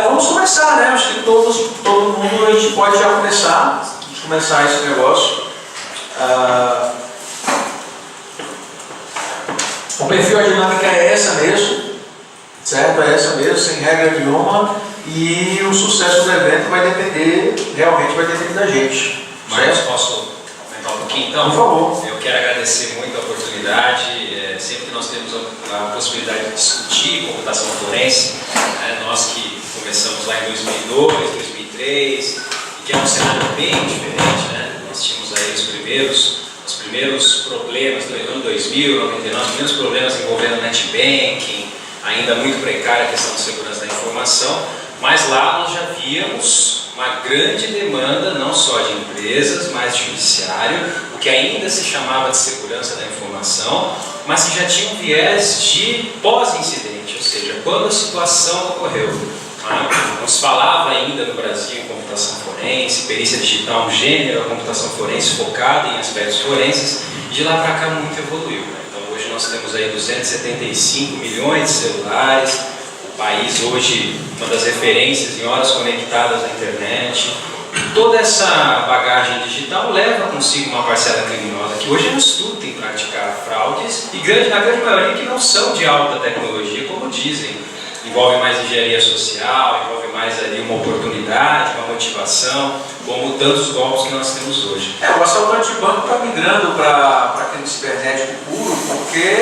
Vamos começar, né? Acho que todo mundo a gente pode já começar esse negócio. O perfil, a dinâmica é essa mesmo, certo? É essa mesmo, sem regra nenhuma. E o sucesso do evento vai depender da gente. Mas posso comentar um pouquinho então? Por favor. Eu quero agradecer muito a oportunidade. Sempre que nós temos a possibilidade de discutir computação forense, nós que começamos lá em 2002, 2003, e que é um cenário bem diferente, né? Nós tínhamos aí os primeiros problemas do ano 2000, 99, os primeiros problemas envolvendo netbanking, ainda muito precária a questão de segurança da informação, mas lá nós já víamos uma grande demanda, não só de empresas, mas de judiciário, o que ainda se chamava de segurança da informação, mas que já tinha um viés de pós-incidente, ou seja, quando a situação ocorreu. Não se falava ainda no Brasil em computação forense, perícia digital, um gênero, a computação forense focada em aspectos forenses, e de lá para cá muito evoluiu. Então hoje nós temos aí 275 milhões de celulares, o país hoje uma das referências em horas conectadas à internet. Toda essa bagagem digital leva consigo uma parcela criminosa que hoje é um estudo em praticar fraudes e na grande maioria que não são de alta tecnologia, como dizem. Envolve mais engenharia social, envolve mais ali uma oportunidade, uma motivação, como tantos golpes que nós temos hoje. O assaltante de banco está migrando para aquele cibernético puro, porque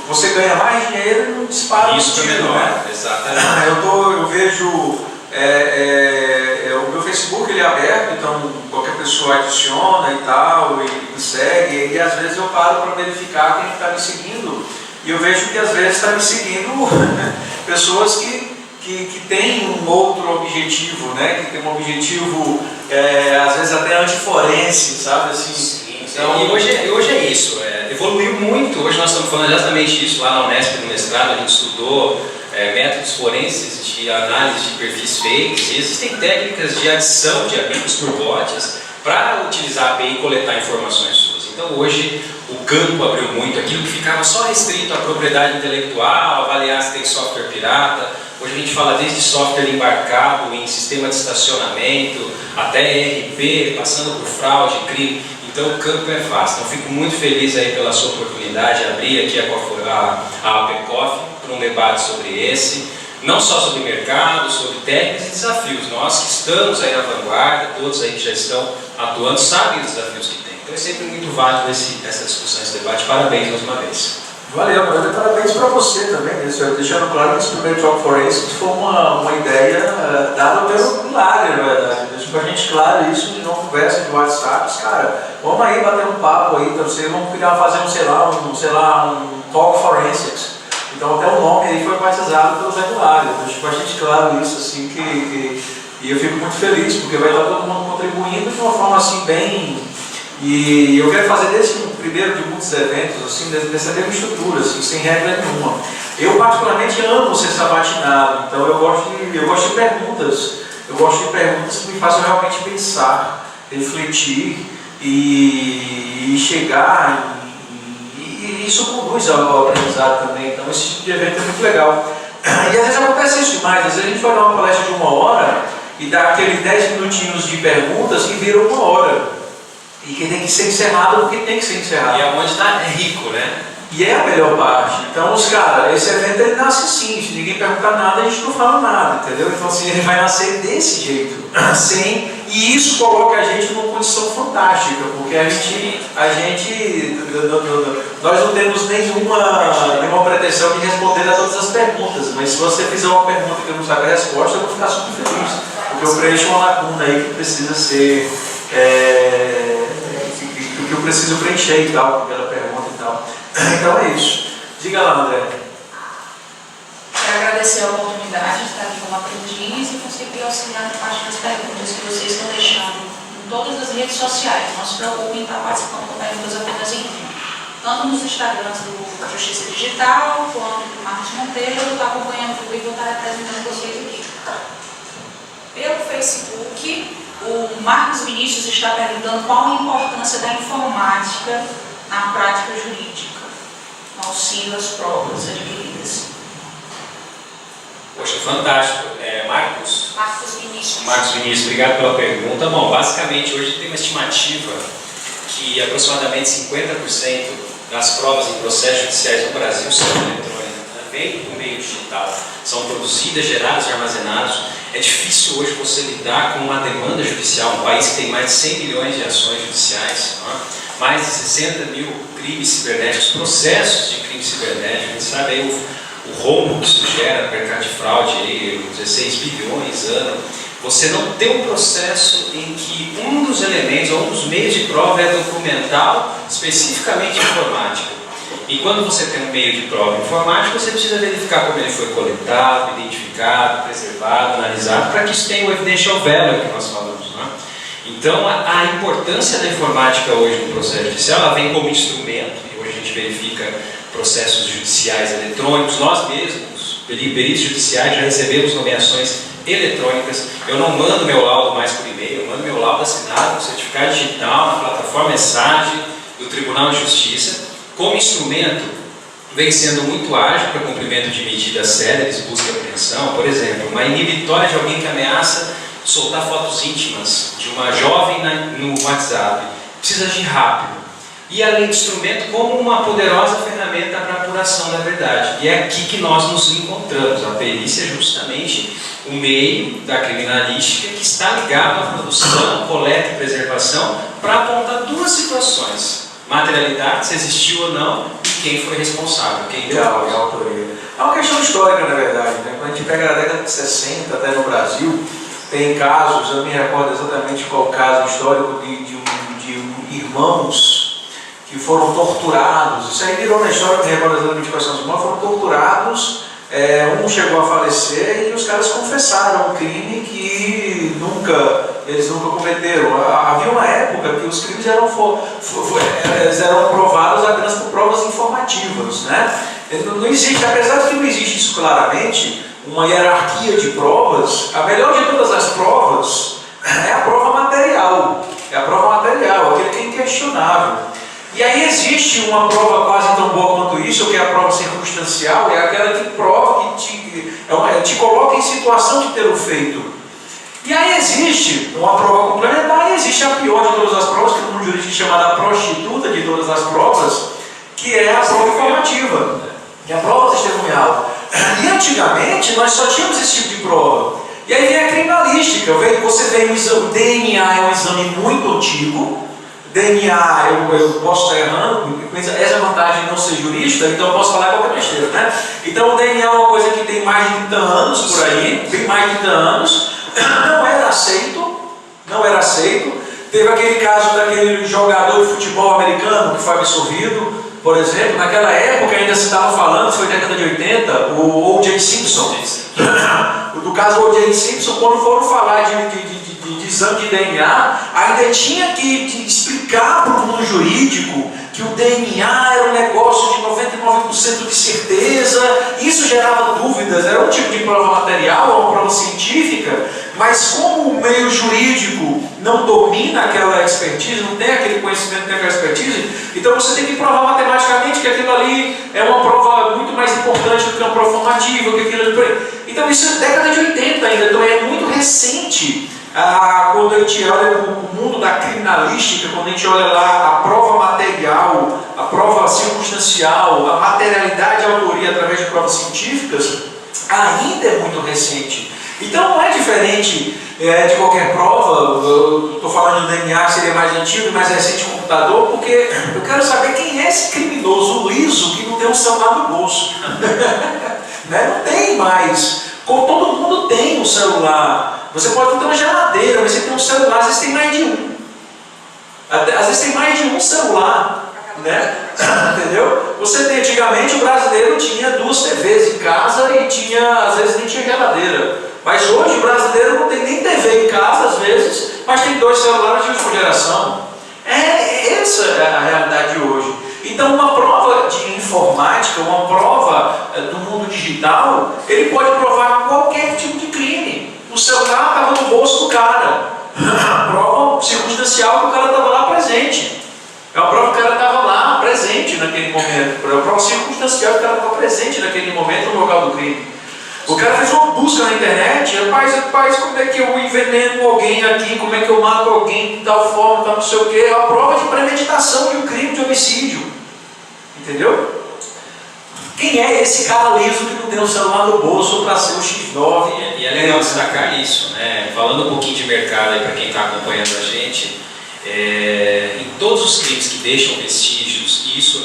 você ganha mais dinheiro e não dispara. Isso é menor, né? Exatamente. Eu vejo o meu Facebook, ele é aberto, então qualquer pessoa adiciona e tal, e segue, e às vezes eu paro para verificar quem está me seguindo. E eu vejo que às vezes está me seguindo pessoas que têm um outro objetivo, né? Que tem um objetivo, às vezes até antiforense, sabe? Assim, sim. Então, e hoje é isso, evoluiu muito. Hoje nós estamos falando exatamente isso. Lá na Unesp, no mestrado, a gente estudou métodos forenses de análise de perfis fakes. E existem técnicas de adição de amigos por bots para utilizar a API e coletar informações suas. Então hoje o campo abriu muito, aquilo que ficava só restrito à propriedade intelectual, avaliar se tem software pirata. Hoje a gente fala desde software embarcado em sistema de estacionamento, até ERP, passando por fraude, crime. Então o campo é vasto. Então fico muito feliz aí pela sua oportunidade de abrir aqui a APCOF para um debate sobre esse, não só sobre mercado, sobre técnicas e desafios. Nós que estamos aí na vanguarda, todos aí que já estão atuando, sabem os desafios que tem. Então é sempre muito válido essa discussão, esse debate. Parabéns mais uma vez. Valeu, mas parabéns para você também, né? Deixando claro que esse primeiro Talk Forense foi uma ideia dada pelo Lager, na verdade. Deixa pra gente claro isso de uma conversa de WhatsApp. Cara, vamos aí bater um papo aí, então vocês vão fazer um Talk Forensics. Então até o nome aí foi batizado pelo Zé Lager. Deixa pra gente claro isso, assim, e eu fico muito feliz, porque vai estar todo mundo contribuindo de uma forma assim bem. E eu quero fazer desse o primeiro de muitos eventos, assim, dessa mesma estrutura, assim, sem regra nenhuma. Eu particularmente amo ser sabatinado, então eu gosto de perguntas. Eu gosto de perguntas que me façam realmente pensar, refletir e chegar, e isso conduz ao aprendizado também. Então esse tipo de evento é muito legal. E às vezes acontece isso demais, às vezes a gente vai dar uma palestra de 1 hora e dá aqueles 10 minutinhos de perguntas que viram 1 hora. E que tem que ser encerrado porque tem que ser encerrado. E aonde está rico, né? E é a melhor parte. Então, esse evento ele nasce assim, se ninguém perguntar nada, a gente não fala nada, entendeu? Então, assim, ele vai nascer desse jeito. E isso coloca a gente numa condição fantástica, porque nós não temos nenhuma pretensão de responder a todas as perguntas, mas se você fizer uma pergunta que eu não sabe a resposta, eu vou ficar super feliz, porque eu preencho uma lacuna aí que precisa ser... que eu preciso preencher e tal, pela pergunta e tal. Então é isso. Diga lá, André. Quero agradecer a oportunidade de estar aqui como aprendiz e conseguir auxiliar na parte das perguntas que vocês estão deixando em todas as redes sociais. Não se preocupem em estar participando com perguntas apenas em um. Tanto nos Instagrams do Justiça Digital, quanto do Marcos Monteiro, eu estou acompanhando tudo e vou estar representando vocês aqui. Pelo Facebook, o Marcos Vinícius está perguntando qual a importância da informática na prática jurídica, no auxílio às provas adquiridas. Poxa, fantástico. Marcos Vinícius, obrigado pela pergunta. Bom, basicamente hoje tem uma estimativa que aproximadamente 50% das provas em processos judiciais no Brasil são eletrônicas, né? Vêm do meio digital, são produzidas, geradas e armazenadas. É difícil hoje você lidar com uma demanda judicial, um país que tem mais de 100 milhões de ações judiciais, né? Mais de 60 mil crimes cibernéticos, processos de crime cibernético. A gente sabe aí o rombo que isso gera no mercado de fraude, aí, 16 bilhões ano. Você não tem um processo em que um dos elementos ou um dos meios de prova é documental, especificamente informático. E quando você tem um meio de prova informático, você precisa verificar como ele foi coletado, identificado, preservado, analisado, para que isso tenha o evidential value que nós falamos, né? Então, a importância da informática hoje no processo judicial, ela vem como instrumento, e hoje a gente verifica processos judiciais eletrônicos. Nós mesmos, peritos judiciais, já recebemos nomeações eletrônicas. Eu não mando meu laudo mais por e-mail, eu mando meu laudo assinado com certificado digital na plataforma mensagem do Tribunal de Justiça. Como instrumento, vem sendo muito ágil para cumprimento de medidas céleres, busca e apreensão. Por exemplo, uma inibitória de alguém que ameaça soltar fotos íntimas de uma jovem no WhatsApp. Precisa agir rápido. E além do instrumento, como uma poderosa ferramenta para a apuração da verdade. E é aqui que nós nos encontramos. A perícia é justamente o meio da criminalística que está ligado à produção, coleta e preservação para apontar duas situações: materialidade, se existiu ou não, e quem foi responsável, quem deu a autoria. É uma questão histórica, na verdade, né? Quando a gente pega a década de 60 até no Brasil, tem casos, eu me recordo exatamente qual caso histórico de irmãos que foram torturados. Isso aí virou na história, eu me recordo exatamente quais são os irmãos, foram torturados. Um chegou a falecer e os caras confessaram um crime que eles nunca cometeram. Havia uma época que os crimes eram provados apenas por provas informativas, né? Não existe, apesar de que não existe isso claramente, uma hierarquia de provas. A melhor de todas as provas é a prova material. É a prova material, aquele que é inquestionável. E aí existe uma prova quase tão boa quanto isso, que é a prova circunstancial, é aquela que prova, que te coloca em situação de ter o feito. E aí existe uma prova complementar, e existe a pior de todas as provas, que o mundo jurídico chama da prostituta de todas as provas, que é a prova informativa, que é a prova testemunhal. E antigamente nós só tínhamos esse tipo de prova. E aí vem a criminalística, você vê o exame, DNA é um exame muito antigo. DNA, eu posso estar errando, essa é a vantagem de não ser jurista, então eu posso falar qualquer besteira, né? Então o DNA é uma coisa que tem mais de 30 anos por aí, bem mais de 30 anos, não era aceito. Teve aquele caso daquele jogador de futebol americano que foi absolvido, por exemplo, naquela época ainda se estava falando, foi na década de 80, o O.J. Simpson. Do caso O.J. Simpson, quando foram falar de exame de DNA, ainda tinha que explicar para o mundo jurídico que o DNA era um negócio de 99% de certeza. Isso gerava dúvidas, era um tipo de prova material, uma prova científica, mas como o meio jurídico não domina aquela expertise, não tem aquele conhecimento, não tem aquela expertise, então você tem que provar matematicamente que aquilo ali é uma prova muito mais importante do que uma prova formativa, que aquilo ali. Então isso é década de 80 ainda, então é muito recente. Quando a gente olha o mundo da criminalística, quando a gente olha lá a prova material, a prova circunstancial, a materialidade e a autoria através de provas científicas, ainda é muito recente. Então não é diferente de qualquer prova. Eu estou falando de DNA, que seria mais antigo e mais recente computador, porque eu quero saber quem é esse criminoso liso que não tem um celular no bolso. Né? Não tem mais. Como todo mundo tem um celular. Você pode ter uma geladeira, mas você tem um celular, às vezes tem mais de um. Às vezes tem mais de um celular, né? Entendeu? Você tem, antigamente o brasileiro tinha 2 TVs em casa e às vezes nem tinha geladeira. Mas hoje o brasileiro não tem nem TV em casa, às vezes, mas tem 2 celulares de última geração. Essa é a realidade de hoje. Então uma prova de informática, uma prova do mundo digital, ele pode provar qualquer tipo de crime. O celular estava no bolso do cara. Prova circunstancial que o cara estava lá presente. É uma prova que o cara estava lá presente naquele momento. É uma prova circunstancial que o cara estava presente naquele momento no local do crime. O cara fez uma busca na internet, rapaz, como é que eu enveneno alguém aqui, como é que eu mato alguém de tal forma, tal não sei o quê. É uma prova de premeditação de um crime de homicídio. Entendeu? Quem é esse cara liso que não tem um celular no bolso para ser o X9? E é legal destacar isso, né? Falando um pouquinho de mercado aí para quem está acompanhando a gente, em todos os crimes que deixam vestígios, e isso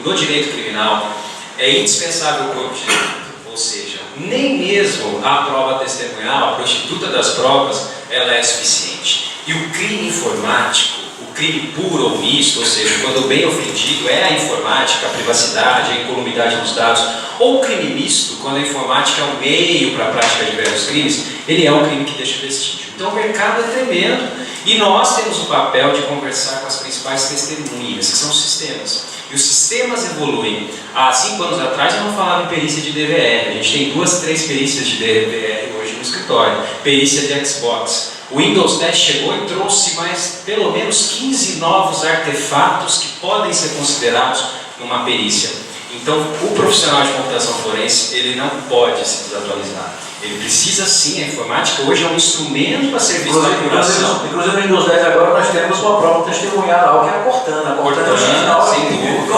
no direito criminal é indispensável o corpo de delito, ou seja, nem mesmo a prova testemunhal, a prostituta das provas, ela é suficiente. E o crime informático, o crime puro ou misto, ou seja, quando o bem ofendido é a informática, a privacidade, a incolumidade dos dados, ou o crime misto, quando a informática é um meio para a prática de diversos crimes, ele é um crime que deixa vestígio. Então o mercado é tremendo e nós temos o papel de conversar com as principais testemunhas, que são os sistemas. E os sistemas evoluem. Há 5 anos atrás eu não falava em perícia de DVR, a gente tem 2, 3 perícias de DVR hoje no escritório, perícia de Xbox. O Windows 10 chegou e trouxe mais pelo menos 15 novos artefatos que podem ser considerados numa perícia. Então, o profissional de computação forense, ele não pode se desatualizar. Ele precisa sim, a informática hoje é um instrumento para serviço de apuração. Inclusive no Windows 10 agora nós temos uma prova testemunhal, que é a Cortana. A Cortana é o original, sem dúvida.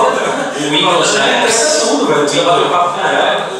O Windows 10,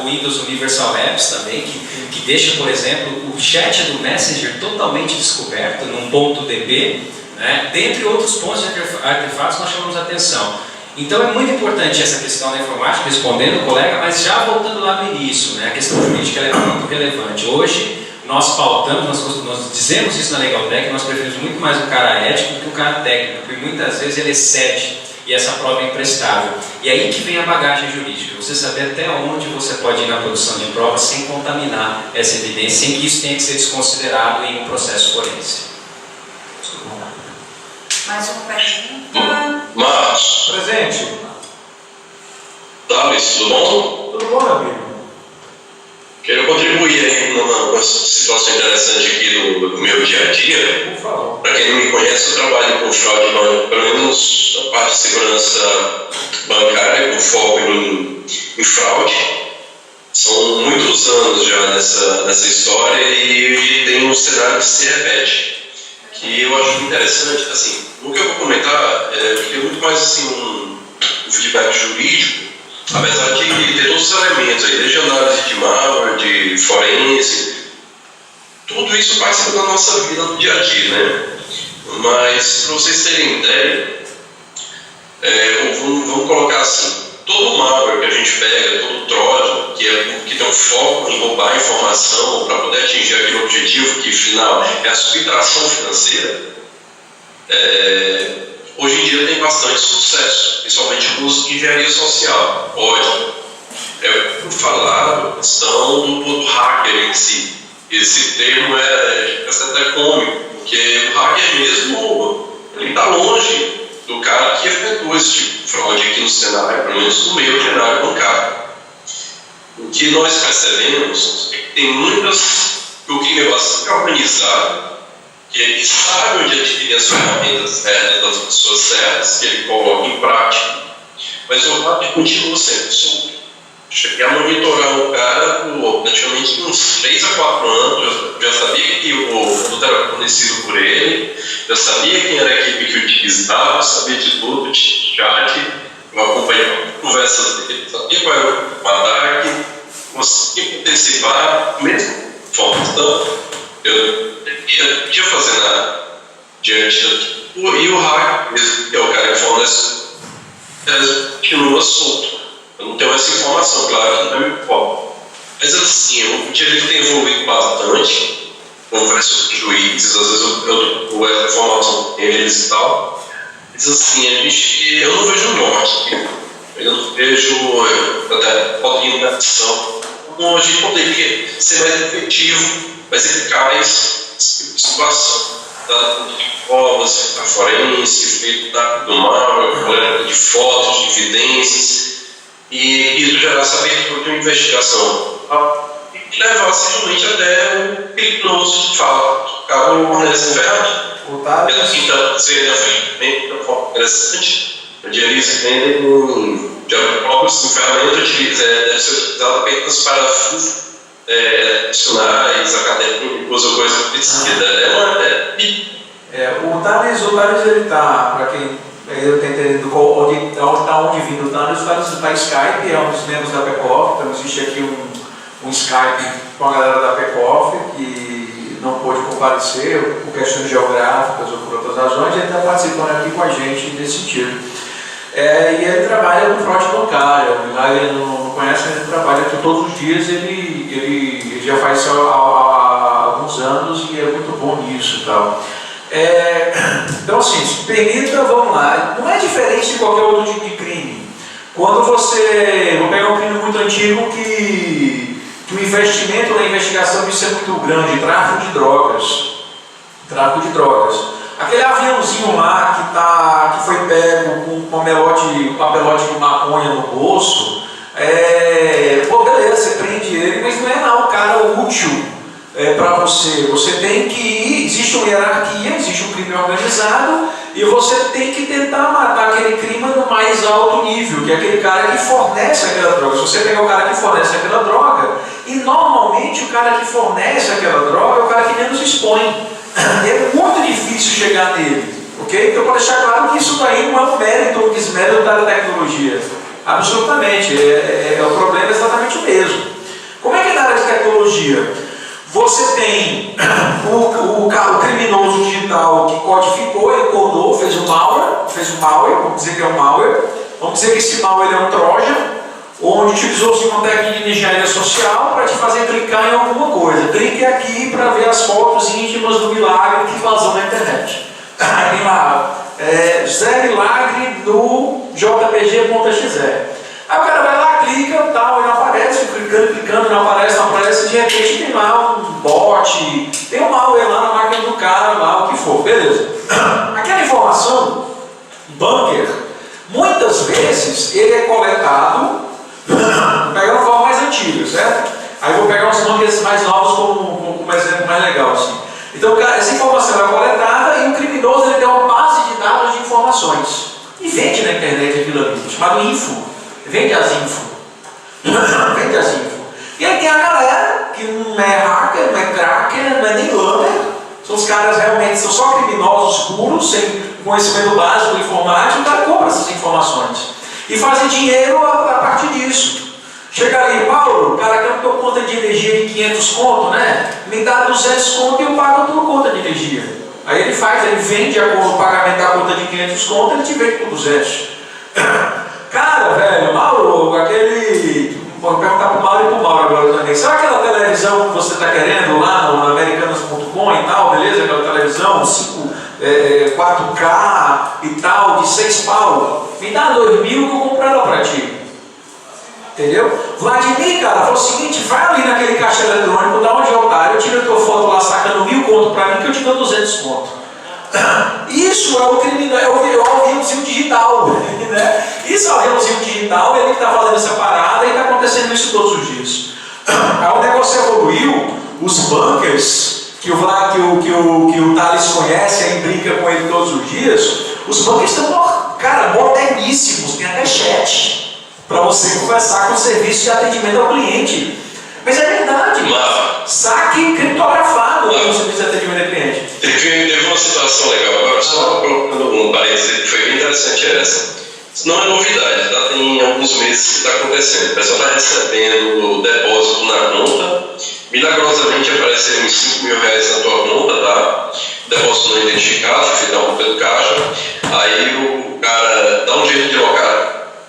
o Windows Universal Apps também, que deixa, por exemplo, o chat do Messenger totalmente descoberto num ponto DB, né? Dentre outros pontos de artefatos nós chamamos a atenção. Então é muito importante essa questão da informática, respondendo o colega, mas já voltando lá no início, né? A questão jurídica é muito relevante. Hoje nós pautamos, nós dizemos isso na Legaltech, nós preferimos muito mais o cara ético do que o cara técnico, porque muitas vezes ele excede e essa prova é imprestável. E aí que vem a bagagem jurídica, você saber até onde você pode ir na produção de provas sem contaminar essa evidência, sem que isso tenha que ser desconsiderado em um processo forense. Mais uma pergunta. Marcos. Presente. Thales, tudo bom? Tudo bom, meu amigo? Quero contribuir aí numa situação interessante aqui do meu dia a dia. Por favor. Para quem não me conhece, eu trabalho com fraude bancária, pelo menos na parte de segurança bancária, com foco em fraude. São muitos anos já nessa história e tem um cenário que se repete. Que eu acho interessante, assim, o que eu vou comentar é muito mais assim, um feedback jurídico, apesar de ter todos os elementos aí, desde análise de malware, de forense, tudo isso participa da nossa vida no dia a dia, né? Mas, para vocês terem ideia, vamos colocar assim, todo malware que a gente pega, todo trojan, que tem um foco em roubar informação para poder atingir aquele objetivo que, final, é a subtração financeira, hoje em dia tem bastante sucesso, principalmente com os de engenharia social. Por falar a questão do hacker em si. Esse termo é até cômico, porque o hacker mesmo, ele está longe do cara que efetua esse tipo de fraude aqui no cenário, pelo menos no meio cenário bancário. O que nós percebemos é que tem o crime é bastante organizado, que ele sabe onde adquirir as ferramentas certas das pessoas certas, que ele coloca em prática, mas o hacker continua sendo solto. Cheguei a monitorar um cara por praticamente uns 3 a 4 anos, já sabia que o produto era fornecido por ele, já sabia quem era a equipe que utilizava, sabia de tudo, chat, eu acompanhava conversas dele, sabia qual era o ataque, conseguia antecipar, mesmo informação, eu podia fazer nada diante daquilo. E o hacker mesmo, que é o cara que fornece, continua solto. Eu não tenho essa informação, claro que não é muito forte. Mas assim, o direito tem evoluído bastante, converso com juízes, às vezes eu dou essa informação com eles e tal. Mas assim, eu não vejo norte, eu não vejo até falta de interação. Como a gente poderia ser mais efetivo, mais eficaz nesse tipo de situação. Dado de provas, a forense, feito do malware, coleta de fotos, de evidências. E isso gerar essa abertura de uma investigação e levar simplesmente até o criminoso de fato, acabam nessa ferramenta. Então, seria uma forma interessante, onde eles vendem próprios ferramentas devem ser utilizadas apenas para profissionais, acadêmicos ou coisa parecida. O Thales ele está, para quem eu está entendendo onde vindo o Thales está Skype, é um dos membros da PECOF, então existe aqui um Skype com a galera da PECOF que não pôde comparecer por questões geográficas ou por outras razões, ele está participando aqui com a gente nesse sentido. E ele trabalha no fraude bancária, o Milagre não conhece, mas ele trabalha aqui todos os dias, ele já faz isso há alguns anos e é muito bom nisso e tal. Então assim, se permita, vamos lá, não é diferente de qualquer outro tipo de crime. Quando vou pegar um crime muito antigo que o investimento na investigação disso é muito grande, tráfico de drogas. Aquele aviãozinho lá que foi pego com um papelote de maconha no bolso, beleza, você prende ele, mas não é o cara útil para você. Você tem que ir, existe uma hierarquia, existe um crime organizado e você tem que tentar matar aquele crime no mais alto nível, que é aquele cara que fornece aquela droga. Se você pegar o cara que fornece aquela droga, e normalmente o cara que fornece aquela droga é o cara que menos expõe. É muito difícil chegar nele, ok? Então, para deixar claro que isso daí não é um mérito ou desmérito da tecnologia. Absolutamente, o problema é exatamente o mesmo. Como é que é na área de tecnologia? Você tem o criminoso digital que codificou, ele codou, fez um malware, vamos dizer que é um malware, vamos dizer que esse malware é um trojan, onde utilizou-se uma técnica de engenharia social para te fazer clicar em alguma coisa. Clique aqui para ver as fotos íntimas do Milagre que vazou na internet. Tem lá, Zé Milagre no jpg.exe. Aí o cara vai lá, clica, tal, e não aparece, clicando, não aparece, de repente tem lá um bot, tem um malware lá na máquina do cara, lá, o que for, beleza. Aquela informação, bunker, muitas vezes ele é coletado, pegando a forma mais antiga, certo? Aí vou pegar uns bunkers mais novos como um exemplo mais legal, assim. Então, essa informação é coletada e o criminoso ele tem uma base de dados de informações. E vende na internet aquilo ali, chamado info. Vende as info. E aí tem a galera que não é hacker, não é cracker, não é nem lamer. São os caras realmente, são só criminosos puros, sem conhecimento básico de informática, o cara compra essas informações. E fazem dinheiro a partir disso. Chega ali, Paulo, o cara quer a tua conta de energia de 500 conto, né? Me dá 200 conto e eu pago a tua conta de energia. Aí ele vende o pagamento da conta de 500 conto, ele te vende por 200. Cara, velho, Mauro, vou perguntar pro Mauro e pro Mauro agora também. Sabe aquela televisão que você está querendo lá no americanas.com e tal, beleza? Aquela televisão 4K e tal, de 6 pau. Me dá 2.000 que eu compro ela pra ti. Entendeu? Vladimir, cara, fala o seguinte, vai ali naquele caixa eletrônico, dá onde é o otário, tira a tua foto lá sacando 1.000 conto pra mim que eu te dou 200 conto. Isso é o crime, é o aviãozinho digital, né? Isso é o aviãozinho digital, ele que está fazendo essa parada e está acontecendo isso todos os dias. Aí o negócio evoluiu, os bunkers, que o Thales conhece e brinca com ele todos os dias, os bunkers estão, cara, moderníssimos, tem até chat, para você conversar com o serviço de atendimento ao cliente. Mas é verdade, saque criptografado no serviço de atendimento ao cliente. Teve uma situação legal agora, só colocando um parênteses que foi bem interessante essa. Isso não é novidade, tá? Tem alguns meses que está acontecendo. O pessoal está recebendo o depósito na conta, milagrosamente apareceram uns R$5.000 na tua conta, tá? Depósito não identificado, foi feito pelo caixa. Aí o cara dá um jeito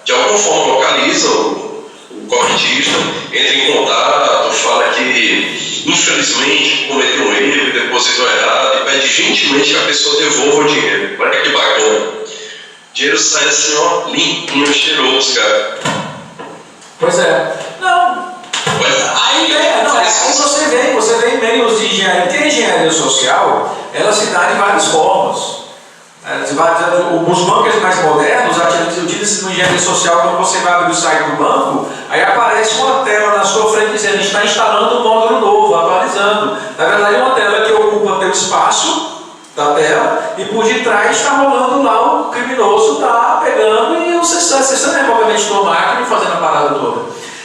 de alguma forma localiza o correntista, entra em contato, fala que infelizmente cometeu um erro, depositou errado e pede gentilmente que a pessoa devolva o dinheiro. Olha que bacana. O dinheiro sai assim, ó, limpinho, cheiroso, cara. Pois é. Não. Aí você vê e-mails de engenharia. Porque a engenharia social, ela se dá de várias formas. Os bancos mais modernos utilizam engenharia social. Quando você vai abrir o site do banco, aí aparece uma tela na sua frente dizendo: está instalando um módulo novo, atualizando. Na verdade é uma tela que ocupa teu espaço da tela e por detrás está rolando lá, o criminoso está pegando e você está obviamente na máquina e fazendo a parada toda.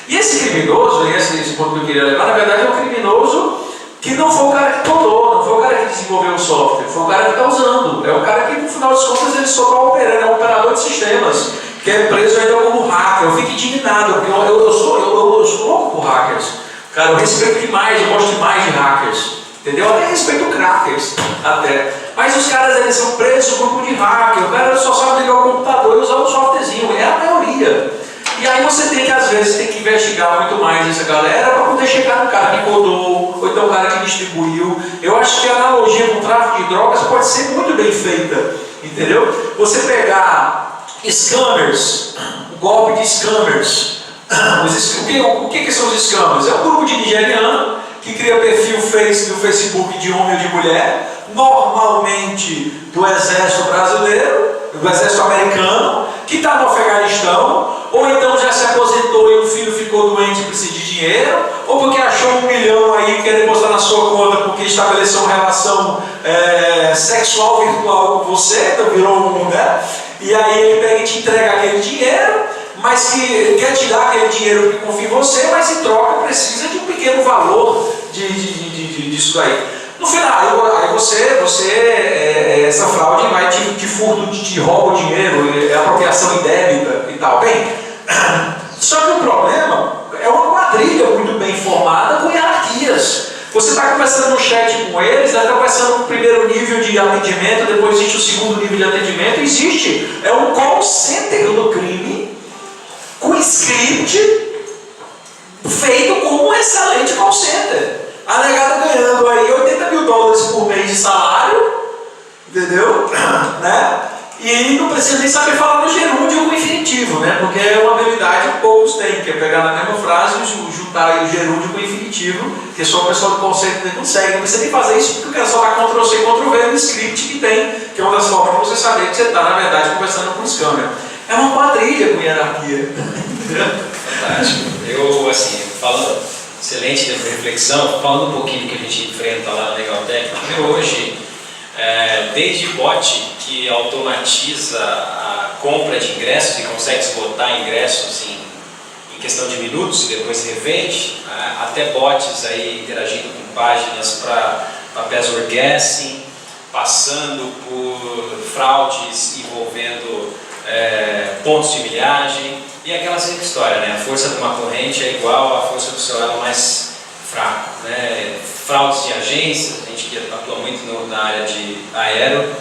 E esse criminoso, e esse ponto que eu queria levar, na verdade é um criminoso que não foi o cara que codou, não foi o cara que desenvolveu o software, foi o cara que está usando. É o cara que, no final das contas, ele só está operando, é um operador de sistemas, que é preso ainda como hacker. Eu fico indignado, porque eu sou louco por hackers. Cara, eu respeito demais, eu gosto demais de hackers. Entendeu? Eu até respeito crackers, até. Mas os caras, eles são presos por grupo de hacker. O cara só sabe ligar o computador e usar um softwarezinho. É a maioria. E aí você tem que, às vezes, tem que investigar muito mais essa galera para poder chegar no cara que codou, ou então o cara que distribuiu. Eu acho que a analogia com o tráfico de drogas pode ser muito bem feita. Entendeu? Você pegar scammers, um golpe de scammers. O que são os scammers? É um grupo de nigeriano que cria perfil no Facebook de homem ou de mulher, normalmente do exército brasileiro, do exército americano, que está no Afeganistão, ou então já se aposentou e o filho ficou doente e precisa de dinheiro, ou porque achou 1 milhão aí e quer depositar na sua conta porque estabeleceu uma relação sexual virtual com você, então virou um, né? E aí ele pega e te entrega aquele dinheiro, mas que quer te dar aquele dinheiro que confia em você, mas em troca precisa de um pequeno valor disso aí. No final, aí essa fraude vai de furto, de roubo de dinheiro, apropriação indébita e tal. Bem, só que o problema é uma quadrilha muito bem formada com hierarquias. Você está conversando no chat com eles, está conversando no primeiro nível de atendimento, depois existe o segundo nível de atendimento, é um call center do crime, com script feito como um excelente call center. A negada ganhando aí $80 mil por mês de salário, entendeu? Né? E não precisa nem saber falar no gerúndio com infinitivo, né? Porque é uma habilidade que poucos têm, que é pegar na mesma frase e juntar aí o gerúndio com o infinitivo, que só o pessoal do conceito não consegue. Não precisa nem fazer isso, porque o cara só dá Ctrl-C e Ctrl-V no script que tem, que é uma das formas de você saber que você está, na verdade, conversando com o scammer. É uma quadrilha com hierarquia. Fantástico. Eu, assim, falando, excelente reflexão, falando um pouquinho do que a gente enfrenta lá na Legaltech, porque hoje, desde bot que automatiza a compra de ingressos e consegue esgotar ingressos em questão de minutos e depois revende, até bots aí interagindo com páginas para password guessing, passando por fraudes envolvendo pontos de milhagem e aquela sempre história, né? A força de uma corrente é igual à força do seu elo mais fraco, né? Fraudes de agências, a gente que atua muito na área de aero,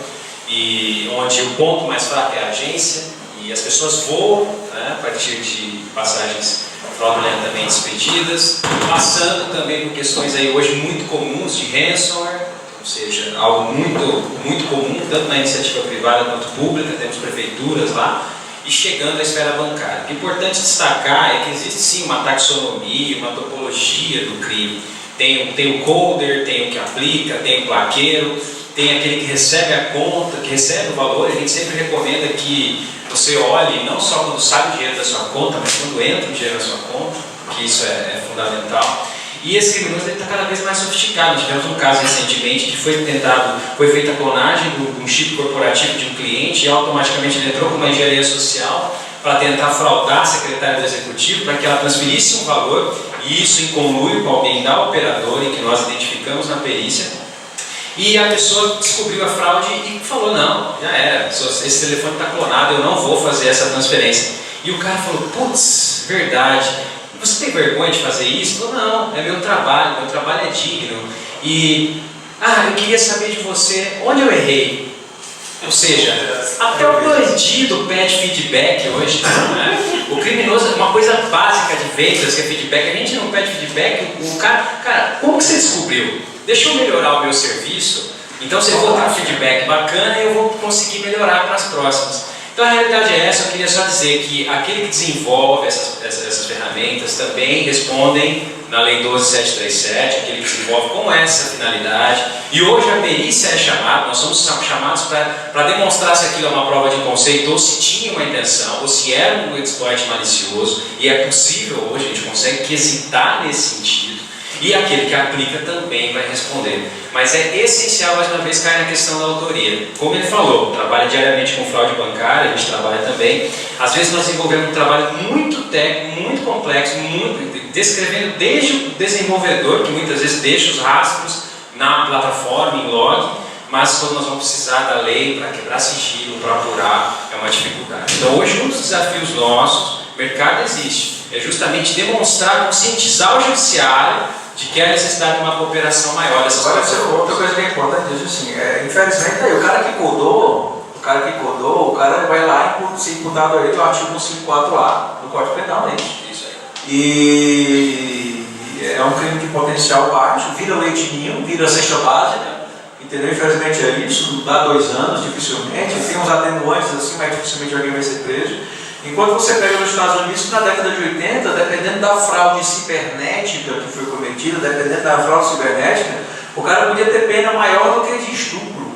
e onde o ponto mais fraco é a agência e as pessoas voam, né, a partir de passagens fraudulentamente expedidas, passando também por questões aí hoje muito comuns de ransomware, ou seja, algo muito comum, tanto na iniciativa privada quanto pública, temos prefeituras lá, e chegando à esfera bancária. O que é importante destacar é que existe sim uma taxonomia, uma topologia do crime. Tem o coder, tem o que aplica, tem o plaqueiro, tem aquele que recebe a conta, que recebe o valor. A gente sempre recomenda que você olhe não só quando sai o dinheiro da sua conta, mas quando entra o dinheiro na sua conta, que isso é fundamental. E esse criminoso está cada vez mais sofisticado. Tivemos um caso recentemente que foi feita a clonagem de um chip corporativo de um cliente e automaticamente ele entrou com uma engenharia social para tentar fraudar a secretária do executivo para que ela transferisse um valor, e isso em conluio com alguém da operadora e que nós identificamos na perícia. E a pessoa descobriu a fraude e falou: não, já era, esse telefone está clonado, eu não vou fazer essa transferência. E o cara falou: putz, verdade, você tem vergonha de fazer isso? Falou: não, é meu trabalho é digno. E, eu queria saber de você onde eu errei. Ou seja, até o bandido pede feedback hoje, né? O criminoso, uma coisa básica de vendas que é feedback, a gente não pede feedback, o cara, como que você descobriu? Deixa eu melhorar o meu serviço, então se eu vou dar um feedback bacana, eu vou conseguir melhorar para as próximas. Então a realidade é essa. Eu queria só dizer que aquele que desenvolve essas ferramentas também respondem na Lei 12.737, aquele que desenvolve com essa finalidade. E hoje a perícia é chamada, nós somos chamados para demonstrar se aquilo é uma prova de conceito, ou se tinha uma intenção, ou se era um exploit malicioso, e é possível hoje, a gente consegue quesitar nesse sentido. E aquele que aplica também vai responder. Mas é essencial, mais uma vez, cair na questão da autoria. Como ele falou, trabalha diariamente com fraude bancária, a gente trabalha também. Às vezes nós desenvolvemos um trabalho muito técnico, muito complexo, descrevendo desde o desenvolvedor, que muitas vezes deixa os rastros na plataforma, em log, mas quando nós vamos precisar da lei para quebrar sigilo, para apurar, é uma dificuldade. Então hoje um dos desafios nossos, o mercado existe, é justamente demonstrar, conscientizar o judiciário de que há necessidade de uma cooperação maior dessas Agora, outra coisa que é importante é assim, infelizmente aí, o cara que codou, o cara vai lá e ser imputado a ele o artigo 154A do Código Penal, né? Isso aí. E é um crime de potencial baixo, vira leitinho, vira cesta básica, entendeu? Infelizmente é isso, dá 2 anos dificilmente, tem uns atenuantes assim, mas dificilmente alguém vai ser preso. Enquanto você pega nos Estados Unidos, na década de 80, dependendo da fraude cibernética que foi cometida, dependendo da fraude cibernética, o cara podia ter pena maior do que de estupro.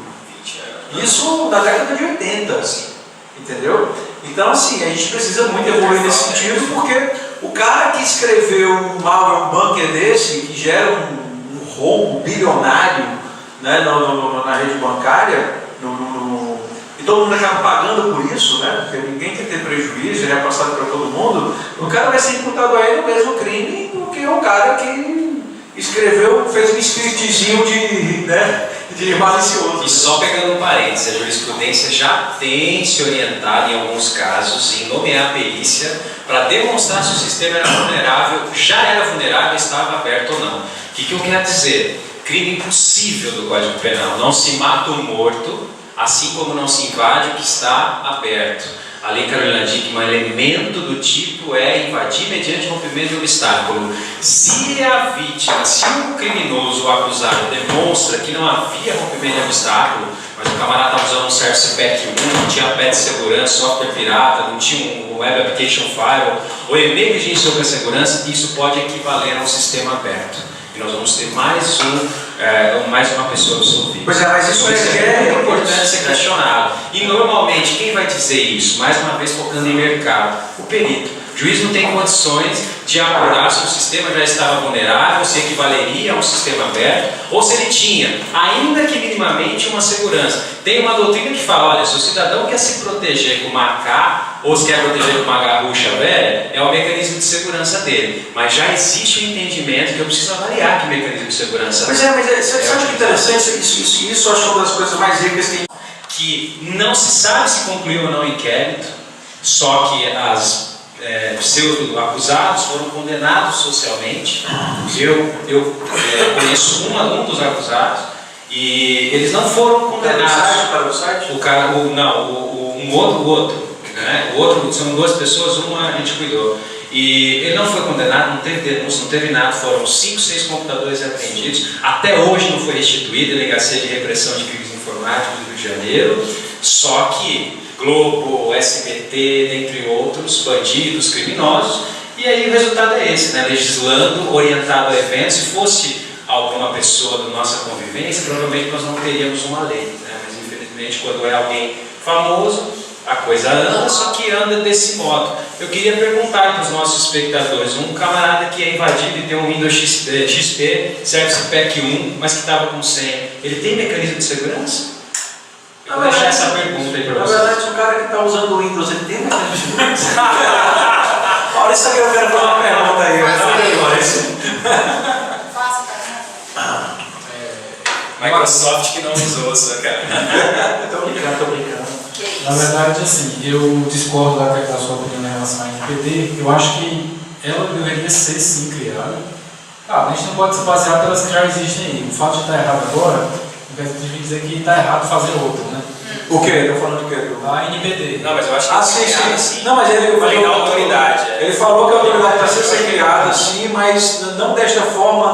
Isso na década de 80, assim, entendeu? Então, assim, a gente precisa muito evoluir nesse sentido, porque o cara que escreveu um malware bunker desse, que gera um roubo bilionário, né, na rede bancária, e todo mundo acaba pagando por isso, né? Porque ninguém quer ter prejuízo, é passado para todo mundo. O cara vai ser imputado a ele o mesmo crime do que o cara que escreveu, fez um scriptzinho de malicioso. E só pegando um parênteses, a jurisprudência já tem se orientado em alguns casos em nomear a perícia para demonstrar se o sistema era vulnerável, já era vulnerável, estava aberto ou não. O que eu quero dizer? Crime impossível do Código Penal. Não se mata o morto, assim como não se invade o que está aberto. A Lei Carolina Dickmann, um elemento do tipo é invadir mediante rompimento de obstáculo. Se a vítima, se o criminoso, o acusado, demonstra que não havia rompimento de obstáculo, mas o camarada estava usando um certo CPEC 1, não tinha pé de segurança, software pirata, não tinha um Web Application Firewall, ou é negligência sobre a segurança, isso pode equivaler a um sistema aberto. E nós vamos ter mais uma pessoa absolvida. Pois é, mas isso é muito importante ser questionado. E normalmente, quem vai dizer isso? Mais uma vez focando em mercado, o perito. O juiz não tem condições de apurar se o sistema já estava vulnerável, se equivaleria a um sistema aberto, ou se ele tinha, ainda que minimamente, uma segurança. Tem uma doutrina que fala, olha, se o cidadão quer se proteger com uma AK, ou se quer proteger com uma garrucha velha, é o mecanismo de segurança dele. Mas já existe o entendimento que eu preciso avaliar que mecanismo de segurança. Pois mas você acha que interessante isso eu acho uma das coisas mais ricas que não se sabe se concluiu ou não o inquérito, só que seus acusados foram condenados socialmente. Eu conheço um dos acusados e eles não foram condenados. Para o site? O outro são 2 pessoas, uma a gente cuidou. E ele não foi condenado, não teve denúncia, não teve nada, foram 5, 6 computadores apreendidos. Até hoje não foi restituída a Delegacia de Repressão de Crimes Informáticos do Rio de Janeiro, só que Globo, SBT, dentre outros, bandidos, criminosos, e aí o resultado é esse, né? Legislando, orientado a eventos. Se fosse alguma pessoa da nossa convivência, provavelmente nós não teríamos uma lei, né? Mas infelizmente quando é alguém famoso, a coisa anda, só que anda desse modo. Eu queria perguntar para os nossos espectadores, um camarada que é invadido e tem um Windows XP, Service Pack 1, mas que estava com senha, ele tem mecanismo de segurança? Eu vou deixar essa pergunta aí para vocês. Na verdade, o cara que está usando o Windows, ele tem mecanismo de segurança? Maurício, eu quero fazer uma pergunta aí. Maurício. Microsoft que não usou, cara. Estou brincando. Na verdade, assim, eu discordo da sua opinião em relação à NPD. Eu acho que ela deveria ser, sim, criada. A gente não pode se basear pelas que já existem aí. O fato de estar errado agora, não quer dizer que está errado fazer outra, né? O quê? Estou falando de quê? A NPD. Não, mas eu acho que sim. Não, mas ele falou da autoridade. Ele falou que a autoridade precisa ser criada, sim, mas não desta forma,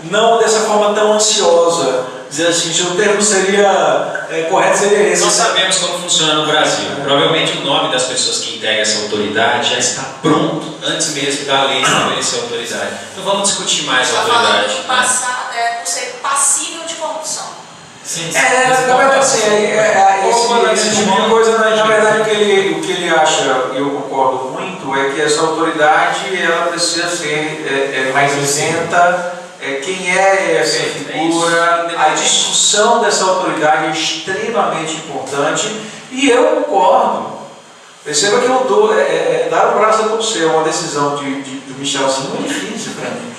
não dessa forma tão ansiosa. Dizer assim, se o termo seria correto, seria esse. Nós sabemos como funciona no Brasil. Provavelmente o nome das pessoas que integram essa autoridade já está pronto antes mesmo da lei estabelecer a autoridade. Então vamos discutir mais a autoridade. Por ser passível de corrupção. Sim. Na verdade, assim, esse tipo de coisa, na verdade, o que ele acha, e eu concordo muito, é que essa autoridade ela precisa ser mais isenta. Quem é essa figura? A discussão dessa autoridade é extremamente importante e eu concordo. Perceba que eu dou, dar o braço a torcer, uma decisão do Michelzinho é difícil para mim.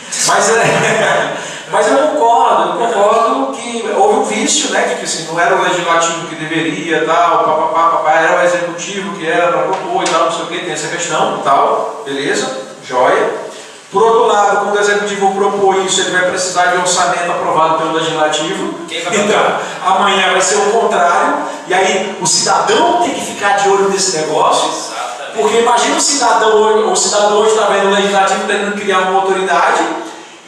Mas eu concordo que houve um vício, né, de que assim, não era o legislativo que deveria, tal, era o executivo que era para propor e tal, não sei o que, tem essa questão e tal, beleza, joia. Por outro lado, quando o executivo propor isso, ele vai precisar de orçamento aprovado pelo legislativo. Quem vai então, amanhã vai ser o contrário, e aí o cidadão tem que ficar de olho nesse negócio. Exatamente. Porque imagina o cidadão hoje está vendo o legislativo tentando criar uma autoridade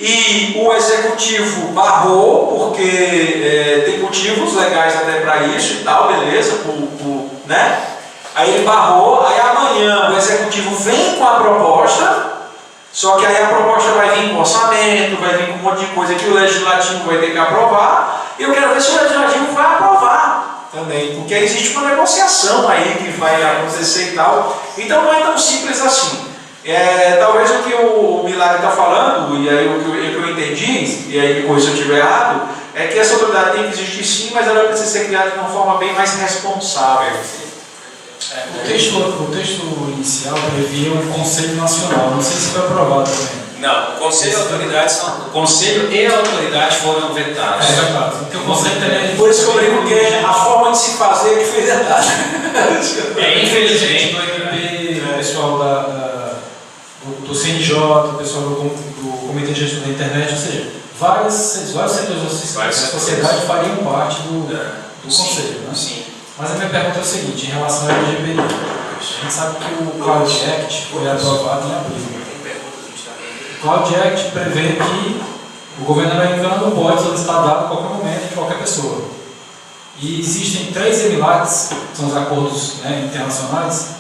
e o executivo barrou, porque tem motivos legais até para isso e tal, beleza, né? Aí ele barrou, aí amanhã o executivo vem com a proposta. Só que aí a proposta vai vir com orçamento, vai vir com um monte de coisa que o legislativo vai ter que aprovar. E eu quero ver se o legislativo vai aprovar também, porque existe uma negociação aí que vai acontecer e tal. Então não é tão simples assim. Talvez o que o Milagre está falando, e aí o que eu entendi, e aí depois se eu estiver errado, é que essa autoridade tem que existir sim, mas ela precisa ser criada de uma forma bem mais responsável. O texto inicial previa um Conselho Nacional, não sei se foi aprovado também. Não, o Conselho e a autoridade foram vetados. Exato. Então o Conselho também. Por isso que eu brinco que a forma de se fazer que fez verdade. Infelizmente, do MP, o pessoal do CNJ, o pessoal do Comitê de Gestão da Internet, ou seja, vários setores da sociedade fariam parte do Conselho. Né? Sim. Mas a minha pergunta é o seguinte, em relação ao LGBT. A gente sabe que o Cloud Act foi aprovado em abril. O Cloud Act prevê que o governo americano pode solicitar dados a qualquer momento de qualquer pessoa. E existem 3 EMILATs, que são os acordos, né, internacionais,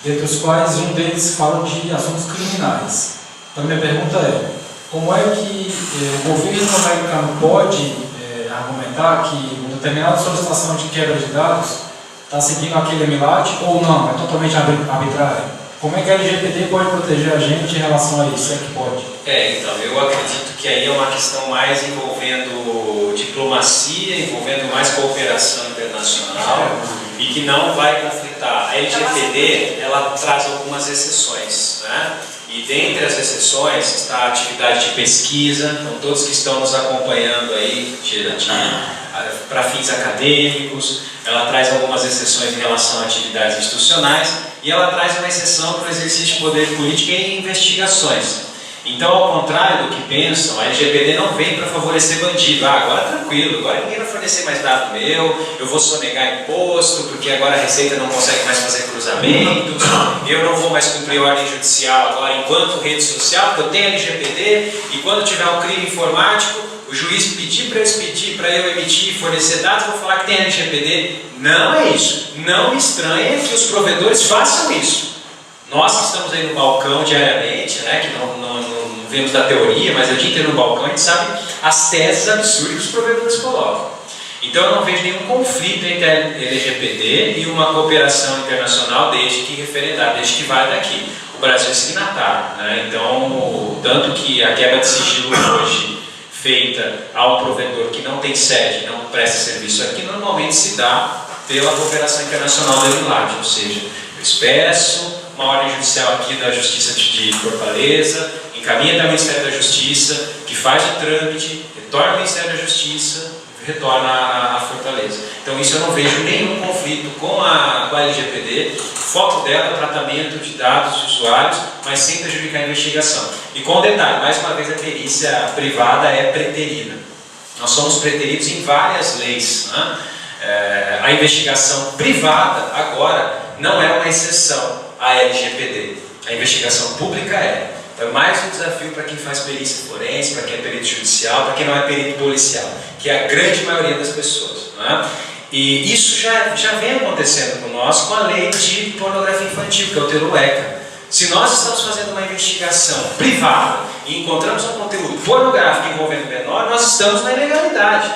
dentre os quais um deles fala de assuntos criminais. Então minha pergunta é, como é que o governo americano pode argumentar que uma determinada solicitação de quebra de dados está seguindo aquele EMILAT ou não, é totalmente arbitrário? Como é que a LGPD pode proteger a gente em relação a isso? É que pode? Então, eu acredito que aí é uma questão mais envolvendo diplomacia, envolvendo mais cooperação internacional e que não vai conflitar. A LGPD, ela traz algumas exceções, né? E dentre as exceções está a atividade de pesquisa, então todos que estão nos acompanhando aí, para fins acadêmicos, ela traz algumas exceções em relação a atividades institucionais e ela traz uma exceção para o exercício de poder político em investigações. Então, ao contrário do que pensam, a LGPD não vem para favorecer bandido. Agora tranquilo, agora ninguém vai fornecer mais dado meu, eu vou sonegar imposto, porque agora a Receita não consegue mais fazer cruzamentos, eu não vou mais cumprir ordem judicial agora enquanto rede social, porque eu tenho LGPD, e quando tiver um crime informático, o juiz pedir para eu expedir, para eu emitir e fornecer dados, eu vou falar que tem LGPD. Não é isso. Não me estranha que os provedores façam isso. Nós que estamos aí no balcão diariamente, né, que não vemos da teoria, mas a gente inteiro no balcão, a gente sabe as teses absurdas que os provedores colocam. Então eu não vejo nenhum conflito entre a LGPD e uma cooperação internacional desde que referendada, desde que vai daqui. O Brasil é signatário, né? Então, tanto que a quebra de sigilo hoje feita a um provedor que não tem sede, não presta serviço aqui, normalmente se dá pela cooperação internacional da EMILAT, ou seja, eu expresso uma ordem judicial aqui da Justiça de Fortaleza, encaminha para o Ministério da Justiça, que faz o trâmite, retorna ao Ministério da Justiça, retorna a Fortaleza. Então isso eu não vejo nenhum conflito com a LGPD. O foco dela é o tratamento de dados de usuários, mas sem prejudicar a investigação. E com um detalhe, mais uma vez a perícia privada é preterida. Nós somos preteridos em várias leis, né? A investigação privada agora não é uma exceção à LGPD. A investigação pública é. Então, mais um desafio para quem faz perícia forense, para quem é perito judicial, para quem não é perito policial, que é a grande maioria das pessoas. Não é? E isso já vem acontecendo com nós com a lei de pornografia infantil, que é o TELUECA. Se nós estamos fazendo uma investigação privada e encontramos um conteúdo pornográfico envolvendo menor, nós estamos na ilegalidade.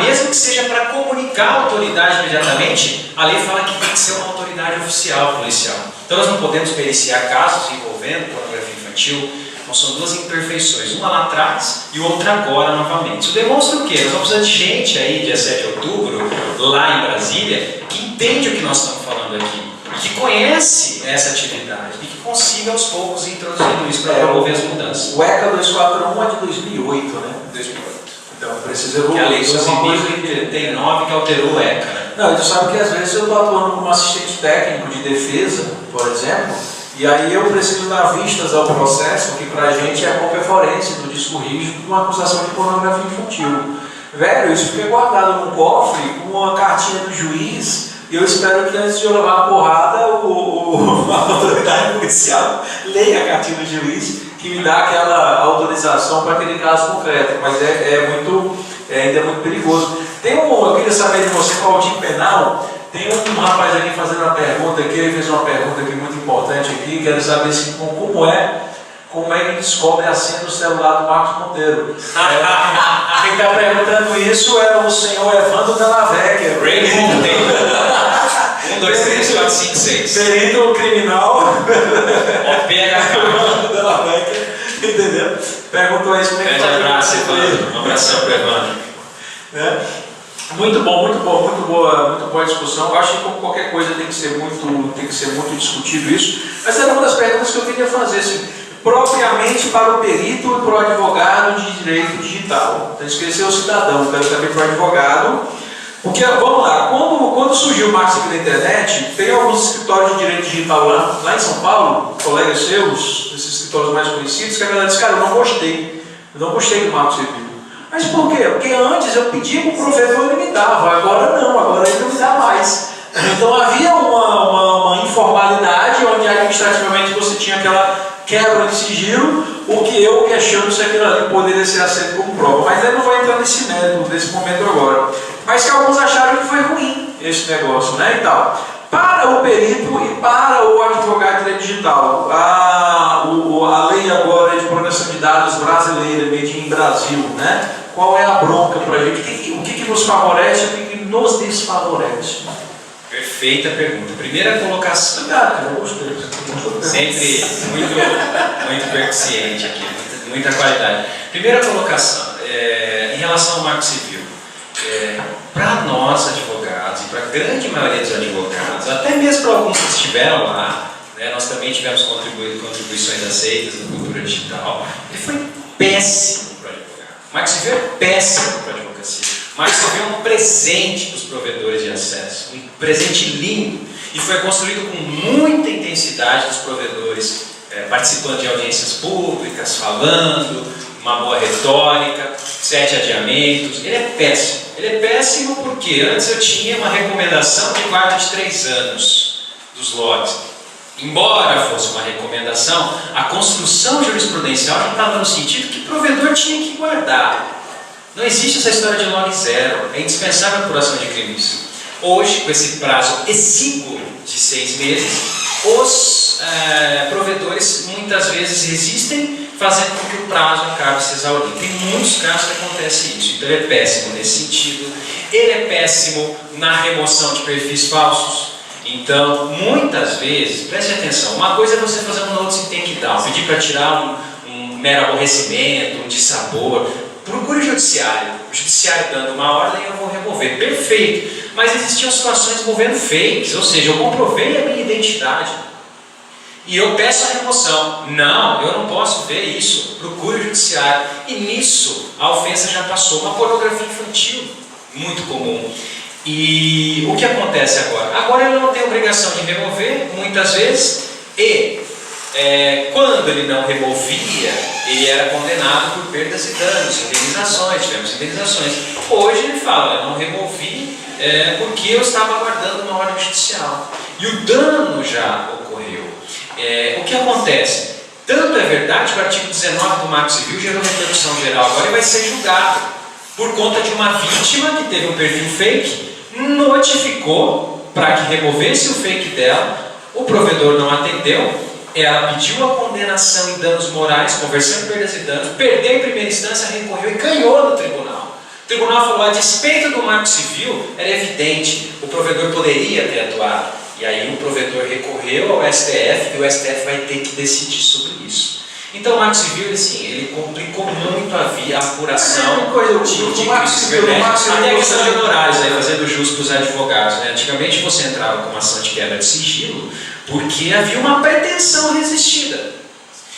Mesmo que seja para comunicar a autoridade imediatamente, a lei fala que tem que ser uma autoridade oficial policial. Então nós não podemos periciar casos envolvendo pornografia infantil. Então são duas imperfeições, uma lá atrás e outra agora novamente. Isso demonstra o quê? Nós vamos precisar de gente aí, dia 7 de outubro, lá em Brasília, que entende o que nós estamos falando aqui, que conhece essa atividade e que consiga aos poucos ir introduzindo isso para promover as mudanças. O ECA 241 é de 2008, né? 2008. Então precisa evoluir. Que a lei Isso é uma coisa que... 39 que alterou o ECA, né? Não, e tu sabe que às vezes eu estou atuando como assistente técnico de defesa, por exemplo, e aí eu preciso dar vistas ao processo, que pra gente é a cópia forense do disco rígido de uma acusação de pornografia infantil. Velho, isso fica guardado num cofre com uma cartinha do juiz, e eu espero que antes de eu levar a porrada, a autoridade policial leia a cartinha do juiz, que me dá aquela autorização para aquele caso concreto, mas ainda é muito perigoso. Eu queria saber de você, Claudinho Penal, tem um rapaz aqui fazendo uma pergunta aqui, ele fez uma pergunta aqui muito importante aqui, quero saber assim, como é que descobre a senha do celular do Marcos Monteiro. Quem está perguntando isso é o senhor Evandro Delavecchia. Raymond Monteiro. 1, 2, 3, 4, 5, 6. Perito criminal. PHK. Delavecchia, entendeu? Perguntou isso. Grande abraço, Evandro. Um abração para o Evandro. Muito boa discussão. Eu acho que como qualquer coisa tem que ser muito discutido isso. Mas era uma das perguntas que eu queria fazer, assim, propriamente para o perito e para o advogado de direito digital. Então esqueceu o cidadão, quero saber para o advogado. Porque, vamos lá, quando surgiu o Marco Civil da Internet, tem alguns escritórios de direito digital lá em São Paulo, colegas seus, esses escritórios mais conhecidos, que a galera disse, cara, eu não gostei do Marco Civil. Mas por quê? Porque antes eu pedia para o provedor e ele me dava, agora não, agora ele não me dá mais. Então havia uma informalidade onde administrativamente você tinha aquela quebra de sigilo, o que eu questiono se aquilo ali poderia ser aceito como prova. Mas ele não vai entrar nesse mérito, nesse momento agora. Mas que alguns acharam que foi ruim esse negócio, né, e tal. Para o perito e para o advogado de direito digital, a lei agora de proteção de dados brasileira, made in Brasil, né? Qual é a bronca para a gente? O que nos favorece e o que nos desfavorece? Perfeita pergunta. Primeira colocação. Obrigado, cara, eu gostei. Sempre muito percussiente aqui, muita qualidade. Primeira colocação, em relação ao Marco Civil. Para nós, advogados, e para a grande maioria dos advogados, até mesmo para alguns que estiveram lá, né, nós também tivemos contribuições aceitas na cultura digital, ele foi péssimo para o advogado. O Marco Civil é péssimo para a advocacia. O Marco Civil é um presente para os provedores de acesso, um presente lindo, e foi construído com muita intensidade dos provedores, participando de audiências públicas, falando, uma boa retórica, 7 adiamentos. Ele é péssimo. Ele é péssimo porque antes eu tinha uma recomendação de guarda de 3 anos dos lotes. Embora fosse uma recomendação, a construção jurisprudencial já estava no sentido que o provedor tinha que guardar. Não existe essa história de log zero. É indispensável a apuração de crimes. Hoje, com esse prazo exíguo de 6 meses, os provedores muitas vezes resistem, fazendo com que o prazo acabe se exaurindo. Tem muitos casos que acontece isso. Então ele é péssimo nesse sentido. Ele é péssimo na remoção de perfis falsos. Então, muitas vezes, preste atenção, uma coisa é você fazer um notice take down, pedir para tirar um mero aborrecimento, um dissabor. Procure o judiciário dando uma ordem, eu vou remover. Perfeito. Mas existiam situações envolvendo fakes, ou seja, eu comprovei a minha identidade e eu peço a remoção. Não, eu não posso ver isso. Procure o judiciário. E nisso a ofensa já passou. Uma pornografia infantil, muito comum. E o que acontece agora? Agora ele não tem obrigação de remover, muitas vezes, e quando ele não removia, ele era condenado por perdas e danos, indenizações, tivemos indenizações. Hoje ele fala, eu não removi porque eu estava aguardando uma ordem judicial. E o dano já ocorreu. O que acontece? Tanto é verdade que o artigo 19 do Marco Civil gerou repercussão geral agora e vai ser julgado por conta de uma vítima que teve um perfil fake, notificou para que removesse o fake dela, o provedor não atendeu, ela pediu a condenação em danos morais, conversão em perdas e danos, perdeu em primeira instância, recorreu e ganhou no tribunal. O tribunal falou, a despeito do marco civil, era evidente, o provedor poderia ter atuado. E aí o provedor recorreu ao STF e o STF vai ter que decidir sobre isso. Então o marco civil, assim, ele complicou muito a apuração de crimes cibernéticos, até a questão de honorários, aí, fazendo jus para os advogados. Né? Antigamente você entrava com uma ação de quebra de sigilo porque havia uma pretensão resistida.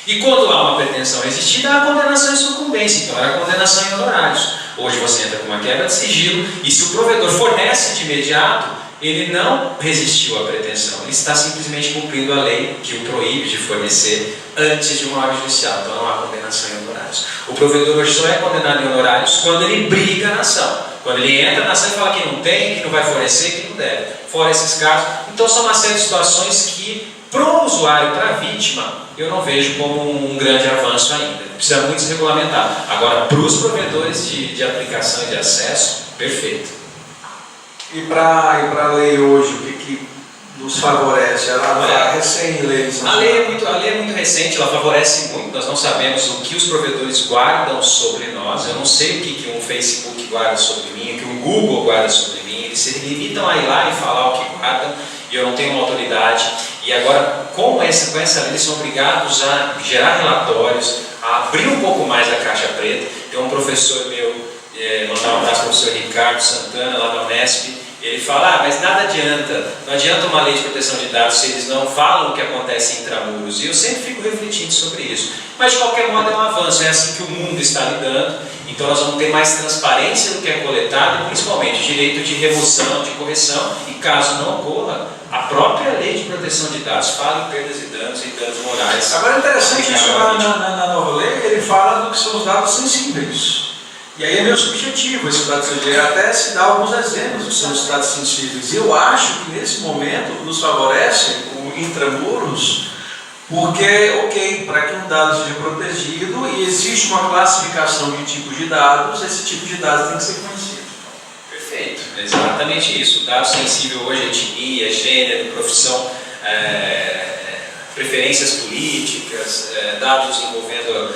E quando há uma pretensão resistida, há condenação em sucumbência, então era condenação em honorários. Hoje você entra com uma quebra de sigilo e se o provedor fornece de imediato, ele não resistiu à pretensão, ele está simplesmente cumprindo a lei que o proíbe de fornecer antes de uma ordem judicial, então não há condenação em honorários. O provedor hoje só é condenado em honorários quando ele briga na ação, quando ele entra na ação e fala que não tem, que não vai fornecer, que não deve. Fora esses casos, então são uma série de situações que, para o usuário, para a vítima, eu não vejo como um grande avanço ainda. Precisa muito se regulamentar. Agora, para os provedores de aplicação e de acesso, perfeito. E para a lei hoje, o que nos favorece? Ela é recém-lei. A lei é muito recente, ela favorece muito. Nós não sabemos o que os provedores guardam sobre nós. Eu não sei o que um Facebook guarda sobre mim, o que o Google guarda sobre mim. Eles se limitam a ir lá e falar o que guardam, e eu não tenho uma autoridade. E agora, com essa lei, eles são obrigados a gerar relatórios, a abrir um pouco mais a caixa preta. Tem um professor meu, mandar um abraço para o professor Ricardo Santana, lá da Unesp. Ele fala, mas nada adianta, não adianta uma lei de proteção de dados se eles não falam o que acontece intramuros. E eu sempre fico refletindo sobre isso. Mas de qualquer modo é um avanço, é assim que o mundo está lidando. Então nós vamos ter mais transparência do que é coletado e principalmente direito de remoção, de correção. E caso não ocorra, a própria lei de proteção de dados fala em perdas e danos morais. Agora é interessante isso na nova lei, ele fala do que são os dados sensíveis. E aí é meio subjetivo esse dado sensível, até se dá alguns exemplos que são os dados sensíveis. E eu acho que nesse momento nos favorece o intramuros, porque, ok, para que um dado seja protegido e existe uma classificação de tipos de dados, esse tipo de dados tem que ser conhecido. Perfeito, exatamente isso. O dado sensível hoje é etnia, gênero, profissão, preferências políticas, dados envolvendo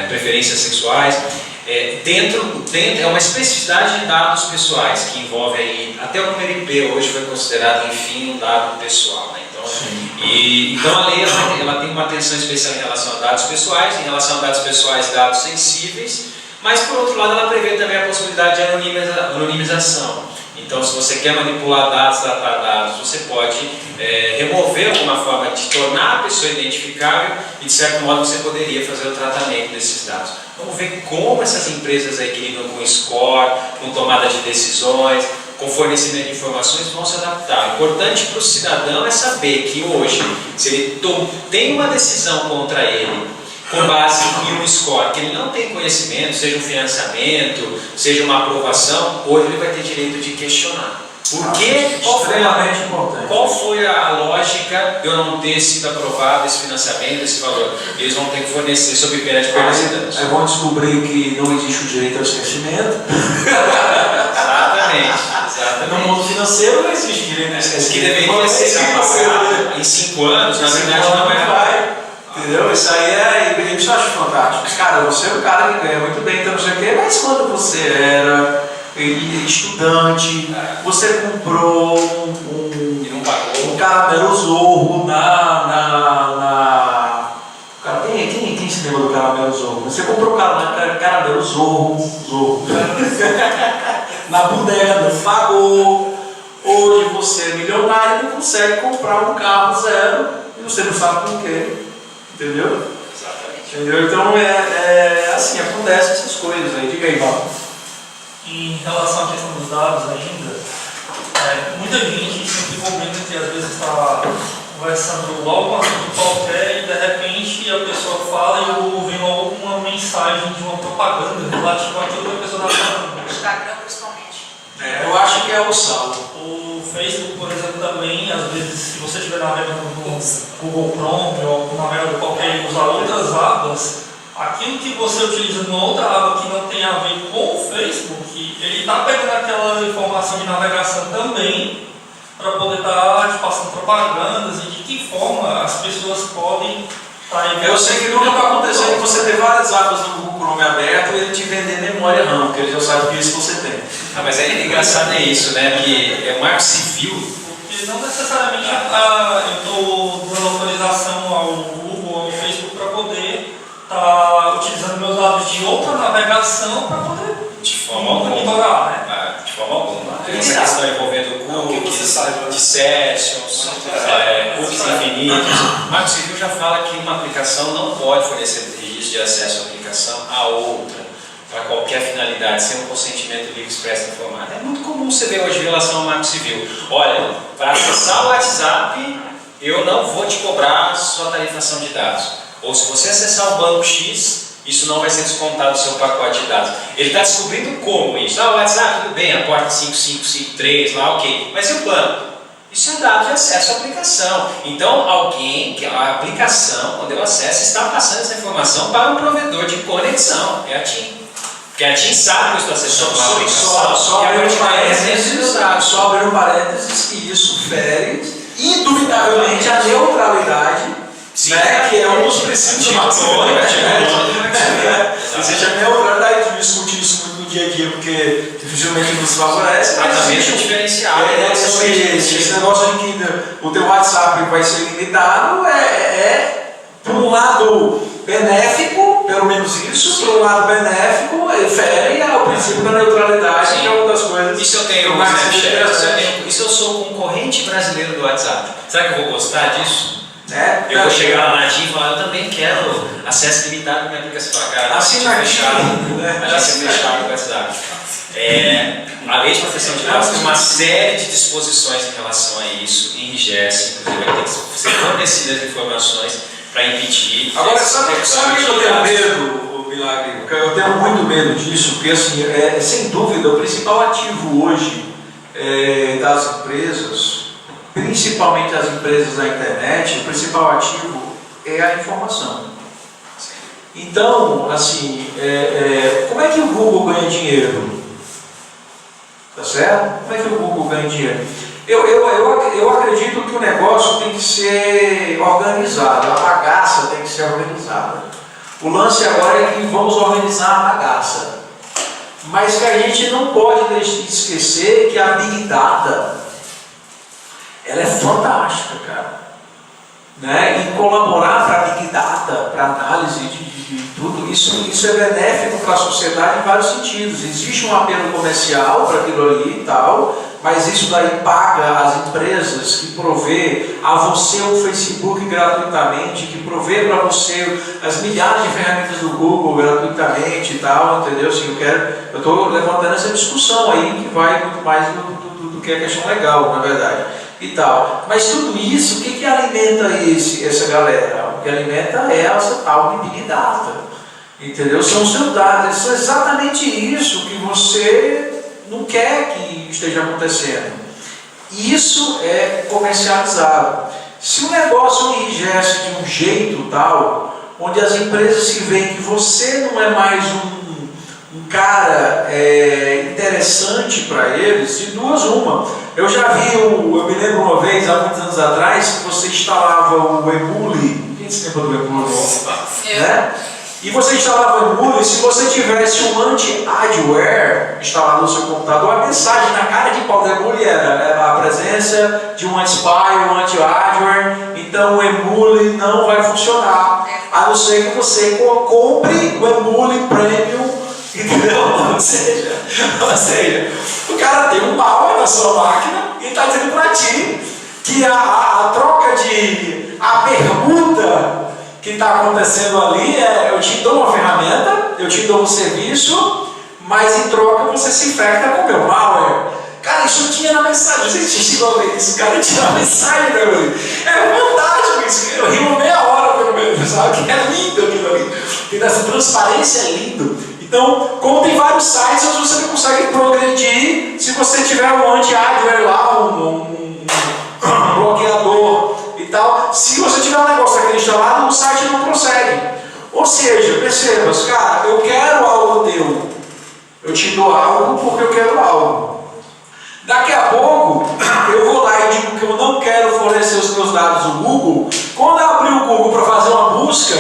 preferências sexuais. É uma especificidade de dados pessoais que envolve aí, até o número IP hoje foi considerado, enfim, um dado pessoal. Né? Então a lei ela tem uma atenção especial em relação a dados pessoais, em relação a dados pessoais, dados sensíveis, mas por outro lado ela prevê também a possibilidade de anonimização. Então se você quer manipular dados, tratar dados, você pode remover alguma forma de tornar a pessoa identificável e de certo modo você poderia fazer o tratamento desses dados. Vamos ver como essas empresas aí que lidam com score, com tomada de decisões, com fornecimento de informações vão se adaptar. O importante para o cidadão é saber que hoje, se ele tem uma decisão contra ele, com base em um score que ele não tem conhecimento, seja um financiamento, seja uma aprovação, hoje ele vai ter direito de questionar. Por quê? Qual foi a lógica de eu não ter sido aprovado esse financiamento, esse valor? Eles vão ter que fornecer sob pena de perdas e danos. Aí vão descobrir que não existe o direito ao esquecimento. Exatamente. No mundo financeiro não existe direito ao esquecimento. Que deveria ser apagado em 5 anos, na verdade não é. Entendeu? Isso aí isso eu acho fantástico. Cara, você é um cara que ganha muito bem, então não sei o quê, mas quando você era estudante, você comprou um caramelo Zorro Cara, quem se lembra do caramelo Zorro? Você comprou um caramelo Zorro na bodega, não pagou. Hoje você é milionário e não consegue comprar um carro zero e você não sabe com quê. Entendeu? Exatamente. Entendeu? Então assim, acontecem essas coisas aí. Diga aí, Paulo. Em relação à questão dos dados ainda, muita gente sempre comenta que às vezes está conversando logo um assunto qualquer e de repente a pessoa fala e vem logo uma mensagem de uma propaganda relativa àquilo que a pessoa está falando. Instagram principalmente. Eu acho que é o saldo. O Facebook, por exemplo, também, às vezes, se você estiver navegando no Google Chrome ou navegando qualquer usar outras abas, aquilo que você utiliza numa outra aba que não tem a ver com o Facebook, ele está pegando aquela informação de navegação também para poder estar te passando propagandas e de que forma as pessoas podem Eu sei que nunca vai acontecer de você ter várias abas no Google Chrome aberto e ele te vender memória RAM, porque ele já sabe que isso você tem. Ah, mas aí engraçado é isso, né? Que é o Marco Civil. Porque não necessariamente eu estou dando autorização ao Google, ao Facebook para poder estar utilizando meus dados de outra navegação para poder De forma alguma. monitorar, né? De forma alguma. Essa questão envolvendo cookies, de sessions, cookies infinitos. O Marco Civil já fala que uma aplicação não pode fornecer registro de acesso à aplicação a outra, para qualquer finalidade, sem um consentimento livre expresso informado. É muito comum você ver hoje em relação ao Marco Civil. Olha, para acessar o WhatsApp, eu não vou te cobrar sua tarifação de dados. Ou se você acessar o banco X, isso não vai ser descontado do seu pacote de dados. Ele está descobrindo como isso. O WhatsApp, tudo bem, a porta 5553, lá, ok. Mas e o plano? Isso é dado de acesso à aplicação. Então, alguém, que a aplicação, quando eu acesso, está passando essa informação para um provedor de conexão, que é a TIM. Porque a TIM sabe que eu estou acessando uma aplicação. Só abrir um parênteses que isso fere indubitavelmente a neutralidade. Sim, né? Que é um dos princípios do Marconi, existe a neutralidade de discutir isso muito no dia a dia, porque dificilmente nos favorece, mas existe um diferencial. Esse negócio de que o teu WhatsApp vai ser limitado por um lado benéfico, pelo menos isso, por um lado benéfico, fere ao princípio da neutralidade, que é uma das coisas. E se eu tenho um Snapchat? E se eu sou concorrente brasileiro do WhatsApp? Será que eu vou gostar disso? Eu vou chegar lá na TIM e falar, eu também quero acesso limitado à minha aplicação. Cara, assim na fechado, já ser fechado com o WhatsApp. A lei de proteção de dados tem uma série de disposições em relação a isso, e enrijece, inclusive vai ter que ser fornecidas informações para impedir. Agora, sabe que eu tenho medo, Milagre? Eu tenho muito medo disso, porque assim, sem dúvida, o principal ativo hoje das empresas, principalmente as empresas da internet, o principal ativo é a informação. Então, assim, como é que o Google ganha dinheiro? Tá certo? Como é que o Google ganha dinheiro? Eu acredito que o negócio tem que ser organizado, a bagaça tem que ser organizada. O lance agora é que vamos organizar a bagaça. Mas que a gente não pode esquecer que a Big Data, ela é fantástica, cara. Né? E colaborar para a Big Data, para análise de tudo, isso é benéfico para a sociedade em vários sentidos. Existe um apelo comercial para aquilo ali e tal, mas isso daí paga as empresas que provê a você o Facebook gratuitamente, que provê para você as milhares de ferramentas do Google gratuitamente e tal, entendeu? Assim, eu estou levantando essa discussão aí que vai muito mais do que a questão legal, na verdade. E tal. Mas tudo isso, o que alimenta essa galera? O que alimenta é essa tal de Big Data. Entendeu? São os seus dados. Isso é exatamente isso que você não quer que esteja acontecendo. Isso é comercializado. Se o negócio enrijece de um jeito tal, onde as empresas se veem que você não é mais um cara interessante para eles, de duas uma. Eu já vi, eu me lembro uma vez, há muitos anos atrás, que você instalava o Emule. Quem se lembra do Emule? Né? E você instalava o Emule, se você tivesse um anti-adware instalado no seu computador, a mensagem na cara de pau do Emule era a presença de um anti-spy, um anti-adware, então o Emule não vai funcionar, a não ser que você compre o Emule Premium. Entendeu? Ou seja, o cara tem um malware na sua máquina e está dizendo para ti que a troca a permuta que está acontecendo ali eu te dou uma ferramenta, eu te dou um serviço, mas em troca você se infecta com o meu malware. Cara, isso tinha na mensagem, vocês chegou a ver isso, cara, tinha na mensagem, né? É fantástico isso, eu rio meia hora pelo menos, sabe? Que é lindo aquilo ali, e essa transparência é lindo. Então, como tem vários sites, você não consegue progredir se você tiver um anti-adware lá, um bloqueador e tal. Se você tiver um negócio daquele instalado, o site não prossegue. Ou seja, perceba, cara, eu quero algo teu. Eu te dou algo porque eu quero algo. Daqui a pouco, eu vou lá e digo que eu não quero fornecer os meus dados ao Google. Quando eu abrir o Google para fazer uma busca,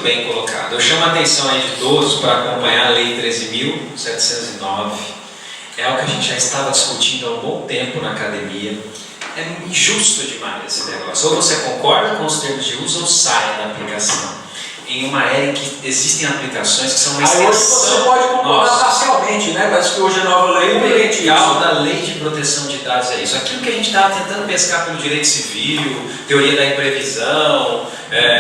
bem colocado. Eu chamo a atenção aí de todos para acompanhar a Lei 13.709. É algo que a gente já estava discutindo há um bom tempo na academia. É injusto demais esse negócio. Ou você concorda com os termos de uso ou sai da aplicação. Em uma era em que existem aplicações que são uma Aí hoje você extensão pode concordar parcialmente, né? Parece que hoje a nova lei o permite legal isso. da lei de proteção de dados é isso. Aquilo que a gente estava tentando pescar pelo direito civil, teoria da imprevisão,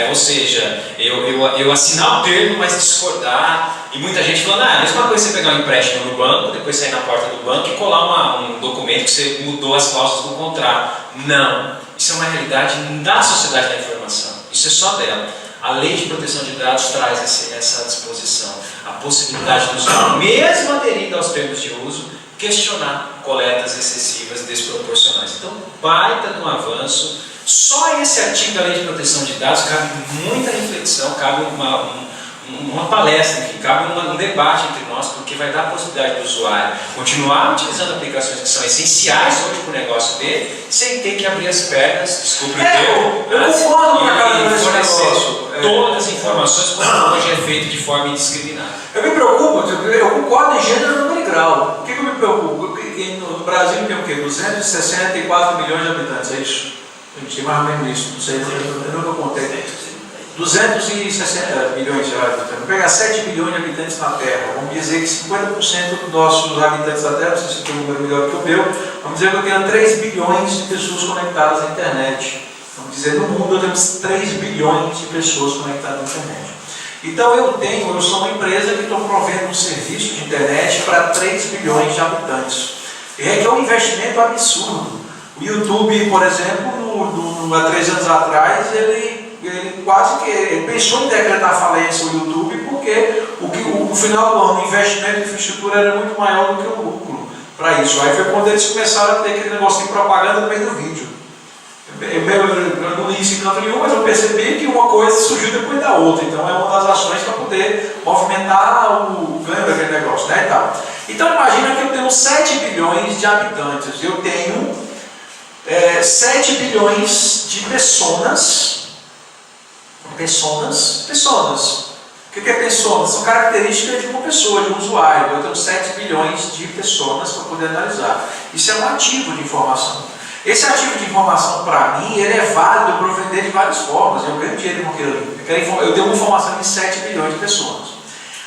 ou seja, eu assinar o termo, mas discordar. E muita gente falando, a mesma coisa você pegar um empréstimo no banco, depois sair na porta do banco e colar um documento que você mudou as cláusulas do contrato. Não. Isso é uma realidade da sociedade da informação. Isso é só dela. A Lei de Proteção de Dados traz essa disposição, a possibilidade do usuário, mesmo aderindo aos termos de uso, questionar coletas excessivas desproporcionais. Então, baita de um avanço. Só esse artigo da Lei de Proteção de Dados cabe muita reflexão, cabe uma palestra, enfim, cabe um debate entre nós, porque vai dar a possibilidade do usuário continuar utilizando aplicações que são essenciais hoje para o negócio dele, sem ter que abrir as pernas, desculpe o termo, eu concordo com a cara desse fornecer negócio. todas as informações como hoje é feito de forma indiscriminada. Eu me preocupo, eu concordo em gênero, número e grau. O que eu me preocupo? Porque no Brasil tem o quê? 264 milhões de habitantes, é isso? A gente tem mais ou menos isso, não sei, eu não contei. 260 milhões de habitantes. Vamos pegar 7 bilhões de habitantes na Terra. Vamos dizer que 50% dos nossos habitantes da Terra, não sei se tem um número melhor que o meu, vamos dizer que eu tenho 3 bilhões de pessoas conectadas à internet. Vamos dizer, no mundo temos 3 bilhões de pessoas conectadas à internet. Então eu sou uma empresa que estou provendo um serviço de internet para 3 bilhões de habitantes. E requer um investimento absurdo. O YouTube, por exemplo, há 3 anos atrás, ele quase que ele pensou em decretar falência o YouTube, porque no final do ano o investimento em infraestrutura era muito maior do que o lucro para isso. Aí foi quando eles começaram a ter aquele negócio de propaganda no meio do vídeo. Eu não li isso em canto nenhum, mas eu percebi que uma coisa surgiu depois da outra. Então é uma das ações para poder movimentar o ganho daquele negócio, né? Então imagina que eu tenho 7 bilhões de habitantes, eu tenho 7 bilhões de pessoas. O que é pessoas? São características de uma pessoa, de um usuário. Eu tenho 7 bilhões de pessoas para poder analisar. Isso é um ativo de informação. Esse ativo de informação, para mim, ele é válido para eu vender de várias formas. Eu ganho dinheiro com aquilo ali. Eu tenho uma informação de 7 bilhões de pessoas.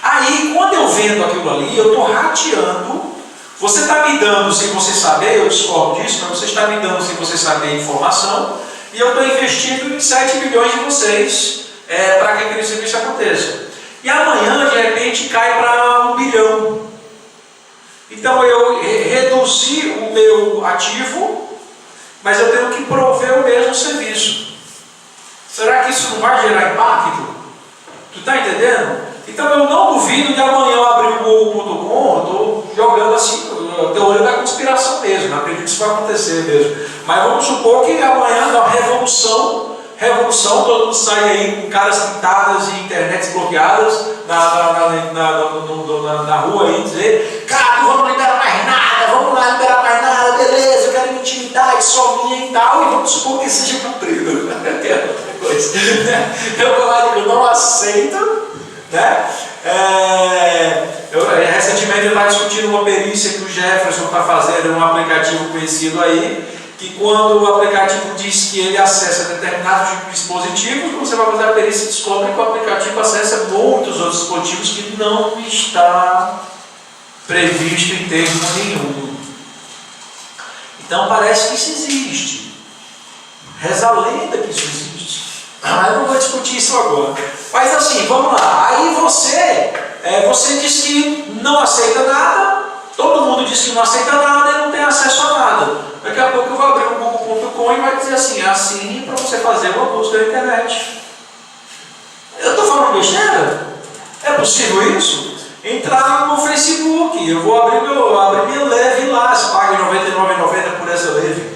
Aí, quando eu vendo aquilo ali, eu estou rateando. Você está me dando sem você saber, eu discordo disso, mas você está me dando sem você saber a informação. E eu estou investindo em 7 bilhões de vocês para que aquele serviço aconteça. E amanhã, de repente, cai para 1 bilhão. Então eu reduzi o meu ativo, mas eu tenho que prover o mesmo serviço. Será que isso não vai gerar impacto? Tu está entendendo? Então eu não duvido de amanhã eu abrir o Google.com, eu estou jogando assim, a teoria da conspiração mesmo, não acredito que isso vai acontecer mesmo. Mas vamos supor que amanhã dá uma revolução, todo mundo sai aí com caras pintadas e internets bloqueadas na rua aí, dizer, cara, não vamos liberar mais nada, vamos lá liberar mais nada, beleza, eu quero intimidade, só minha e tal, e vamos supor que seja cumprido. Eu não aceito, né? Recentemente eu estava discutindo uma perícia que o Jefferson está fazendo, um aplicativo conhecido aí, que quando o aplicativo diz que ele acessa determinados dispositivos, você vai fazer a perícia e descobre que o aplicativo acessa muitos outros dispositivos que não está previsto em termo nenhum. Então parece que isso existe. Reza a lenda que isso existe. Mas eu não vou discutir isso agora. Mas assim, vamos lá. Aí você diz que não aceita nada, todo mundo diz que não aceita nada e não tem acesso a nada. Daqui a pouco eu vou abrir o Google.com e vai dizer assim, assine para você fazer uma busca na internet. Eu estou falando besteira? É possível isso? Entrar no Facebook, eu vou abrir minha leve lá, você paga R$ 99,90 por essa leve.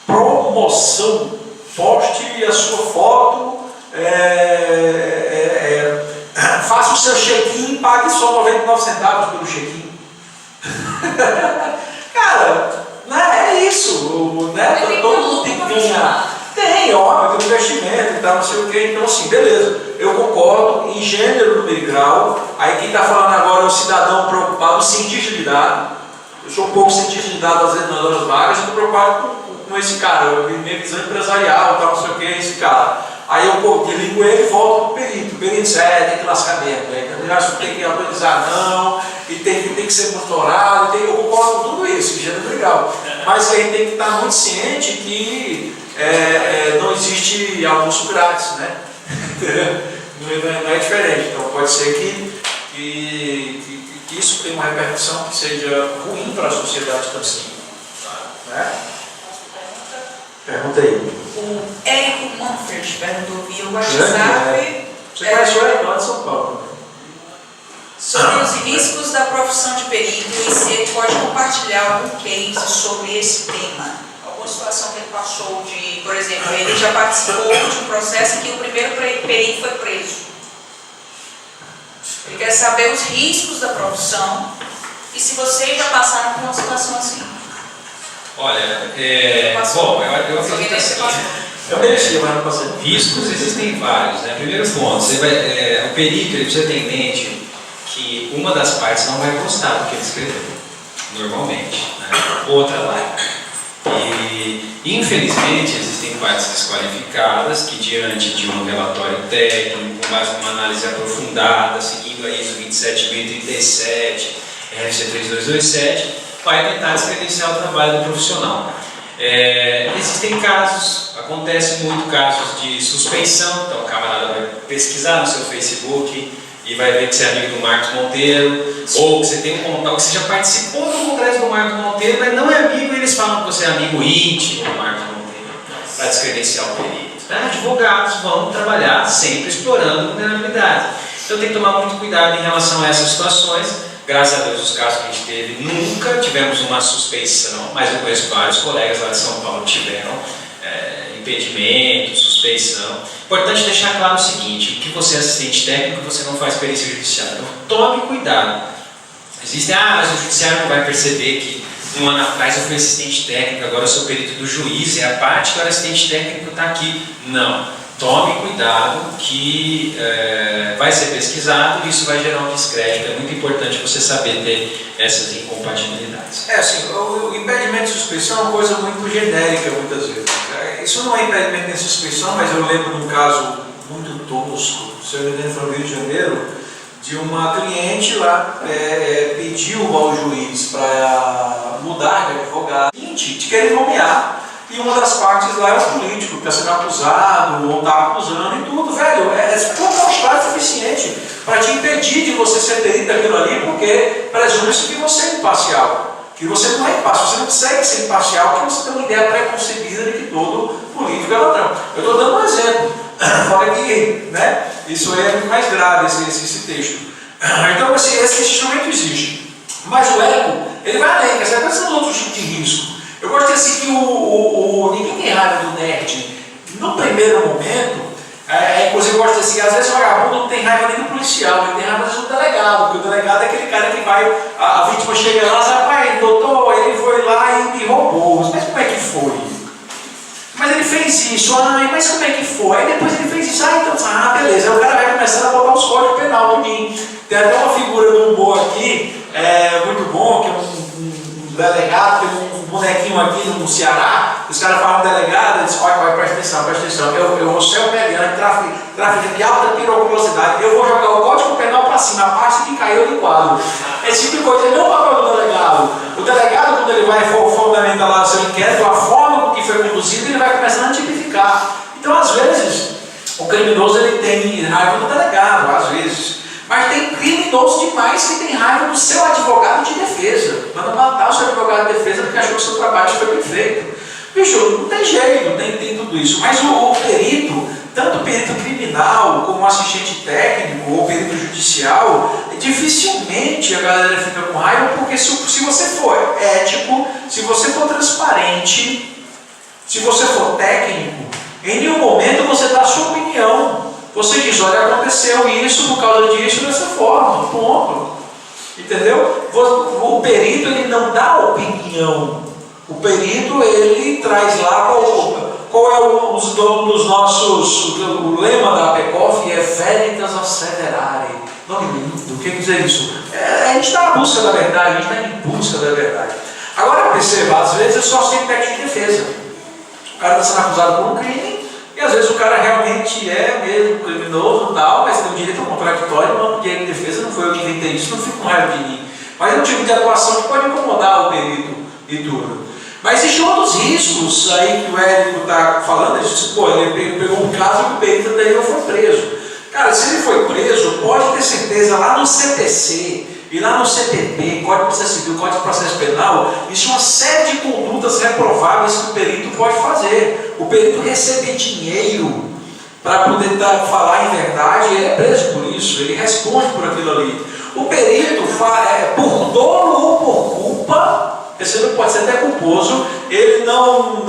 Promoção, poste a sua foto, faça o seu check-in e pague só 99 centavos pelo check-in. Cara, né? É isso, né? Todo mundo tem que ganhar. Tem, óbvio, tem um investimento e tal, não sei o quê. Então, assim, beleza. Eu concordo em gênero, número e grau. Aí quem está falando agora é o cidadão preocupado, o cientista de dados. Eu sou um pouco cientista de dados, às vezes, nas horas vagas, estou preocupado com esse cara. Eu minha visão empresarial, tal, não sei o quê, esse cara. Aí eu ligo ele e volto para o perito. O perito diz, tem que lascar mesmo, tem que autorizar não, e tem que ser monitorado, eu concordo com tudo isso, gênero legal. Mas a gente tem que estar muito ciente que não existe almoço grátis, né? Não é diferente. Então pode ser que isso tenha uma repercussão que seja ruim para a sociedade também. Né? Pergunta aí. O Érico Manfred perguntou via WhatsApp. Você conhece o Érico lá de São Paulo? Sobre os riscos da profissão de perito e se ele pode compartilhar algum case sobre esse tema. Alguma situação que ele passou de, por exemplo, ele já participou de um processo em que o primeiro perito foi preso. Ele quer saber os riscos da profissão e se vocês já passaram por uma situação assim. Olha, bom, eu acredito assim. Eu merecia, mas não passei. Riscos existem vários, né? Primeiro ponto, o perito ele precisa ter em mente que uma das partes não vai gostar do que ele escreveu, normalmente, né? Outra vai. E, infelizmente, existem partes desqualificadas que, diante de um relatório técnico, com base numa análise aprofundada, seguindo a ISO 27037, RFC 3227, vai tentar descredenciar o trabalho do profissional. Existem casos, acontece muito casos de suspeição, então o camarada vai pesquisar no seu Facebook e vai ver que você é amigo do Marcos Monteiro, ou que você tem um contato, que você já participou do congresso do Marcos Monteiro, mas não é amigo, e eles falam que você é amigo íntimo do Marcos Monteiro, para descredenciar o perito. Advogados vão trabalhar sempre explorando vulnerabilidade. Então tem que tomar muito cuidado em relação a essas situações. Graças a Deus, os casos que a gente teve, nunca tivemos uma suspeição, mas eu conheço vários colegas lá de São Paulo que tiveram impedimento, suspeição. Importante deixar claro o seguinte, que você é assistente técnico, você não faz perícia judiciária. Então, tome cuidado. Existem, mas o judiciário não vai perceber que um ano atrás eu fui assistente técnico, agora eu sou perito do juiz, a parte que eu era assistente técnico está aqui. Não. Tome cuidado que vai ser pesquisado e isso vai gerar um descrédito. É muito importante você saber ter essas incompatibilidades. Assim, o impedimento de suspeição é uma coisa muito genérica muitas vezes. Isso não é impedimento de suspeição, mas eu lembro de um caso muito tosco, se eu me engano foi no Rio de Janeiro, de uma cliente lá pediu ao juiz para mudar de advogado, de querer nomear. E uma das partes lá é o político, que está sendo acusado, ou está acusando e tudo, velho. Total suficiente para te impedir de você ser perito daquilo ali, porque presume-se que você é imparcial. Que você não é imparcial, você não consegue ser imparcial, porque você tem uma ideia preconcebida de que todo político é ladrão. Eu estou dando um exemplo, fora que, né? Isso aí é muito mais grave, esse texto. Então, esse instrumento existe. Mas o ego, ele vai além, quer dizer, pensando em outros tipos de risco. Eu gosto assim que ninguém tem raiva do nerd. No primeiro momento, inclusive eu gosto assim, às vezes o vagabundo não tem raiva nem do policial, ele tem raiva do delegado, porque o delegado é aquele cara que vai, a vítima chega lá e diz, pai, doutor, ele foi lá e me roubou. Mas como é que foi? Mas ele fez isso, mas como é que foi? Aí depois ele fez isso, então, beleza. Aí o cara vai começando a botar os códigos penal do mim. Tem até uma figura do humor aqui, muito bom, que é um delegado, tem um bonequinho aqui no Ceará, os caras falam delegado, eles dizem, olha, presta atenção, eu vou ser humilhante, tráfico de alta periculosidade, eu vou jogar o código penal para cima, a parte que caiu no quadro. Esse tipo de coisa não é o papel do delegado. O delegado, quando ele vai fundamentar lá o seu inquérito, a forma com que foi conduzido, ele vai começando a tipificar. Então, às vezes, o criminoso ele tem raiva do delegado, às vezes. Mas tem criminosos demais que tem raiva do seu advogado de defesa. Manda matar o seu advogado de defesa porque achou que o seu trabalho foi bem feito. Bicho, não tem jeito, tem tudo isso. Mas o perito, tanto o perito criminal como o assistente técnico ou perito judicial, dificilmente a galera fica com raiva, porque se você for ético, se você for transparente, se você for técnico, em nenhum momento você dá a sua opinião. Você diz, olha, aconteceu isso por causa disso dessa forma, ponto. Entendeu? O perito ele não dá opinião. O perito ele traz lá qual é um dos nossos, o lema da APECOF é Veritas Accelerare. Nome lindo, o que quer dizer isso? A gente está na busca da verdade, a gente está em busca da verdade. Agora perceba, às vezes eu só sei técnica de defesa. O cara está sendo acusado por um crime, e às vezes o cara realmente é mesmo criminoso e tal, mas tem um direito contraditório, não, direito de defesa, não foi eu que inventei isso, não fico com raiva de mim. Mas é um tipo de atuação que pode incomodar o perito e tudo. Mas existem outros riscos aí que o Érico está falando. Ele disse, pô, ele pegou um caso que o perito anterior foi preso. Cara, se ele foi preso, pode ter certeza, lá no CPC e lá no CPP, Código de Processo Civil, Código de Processo Penal, existe uma série de condutas reprováveis que o perito pode fazer. O perito receber dinheiro para poder falar em verdade, ele é preso por isso, ele responde por aquilo ali. O perito, por dolo ou por culpa, perceba que pode ser até culposo, ele não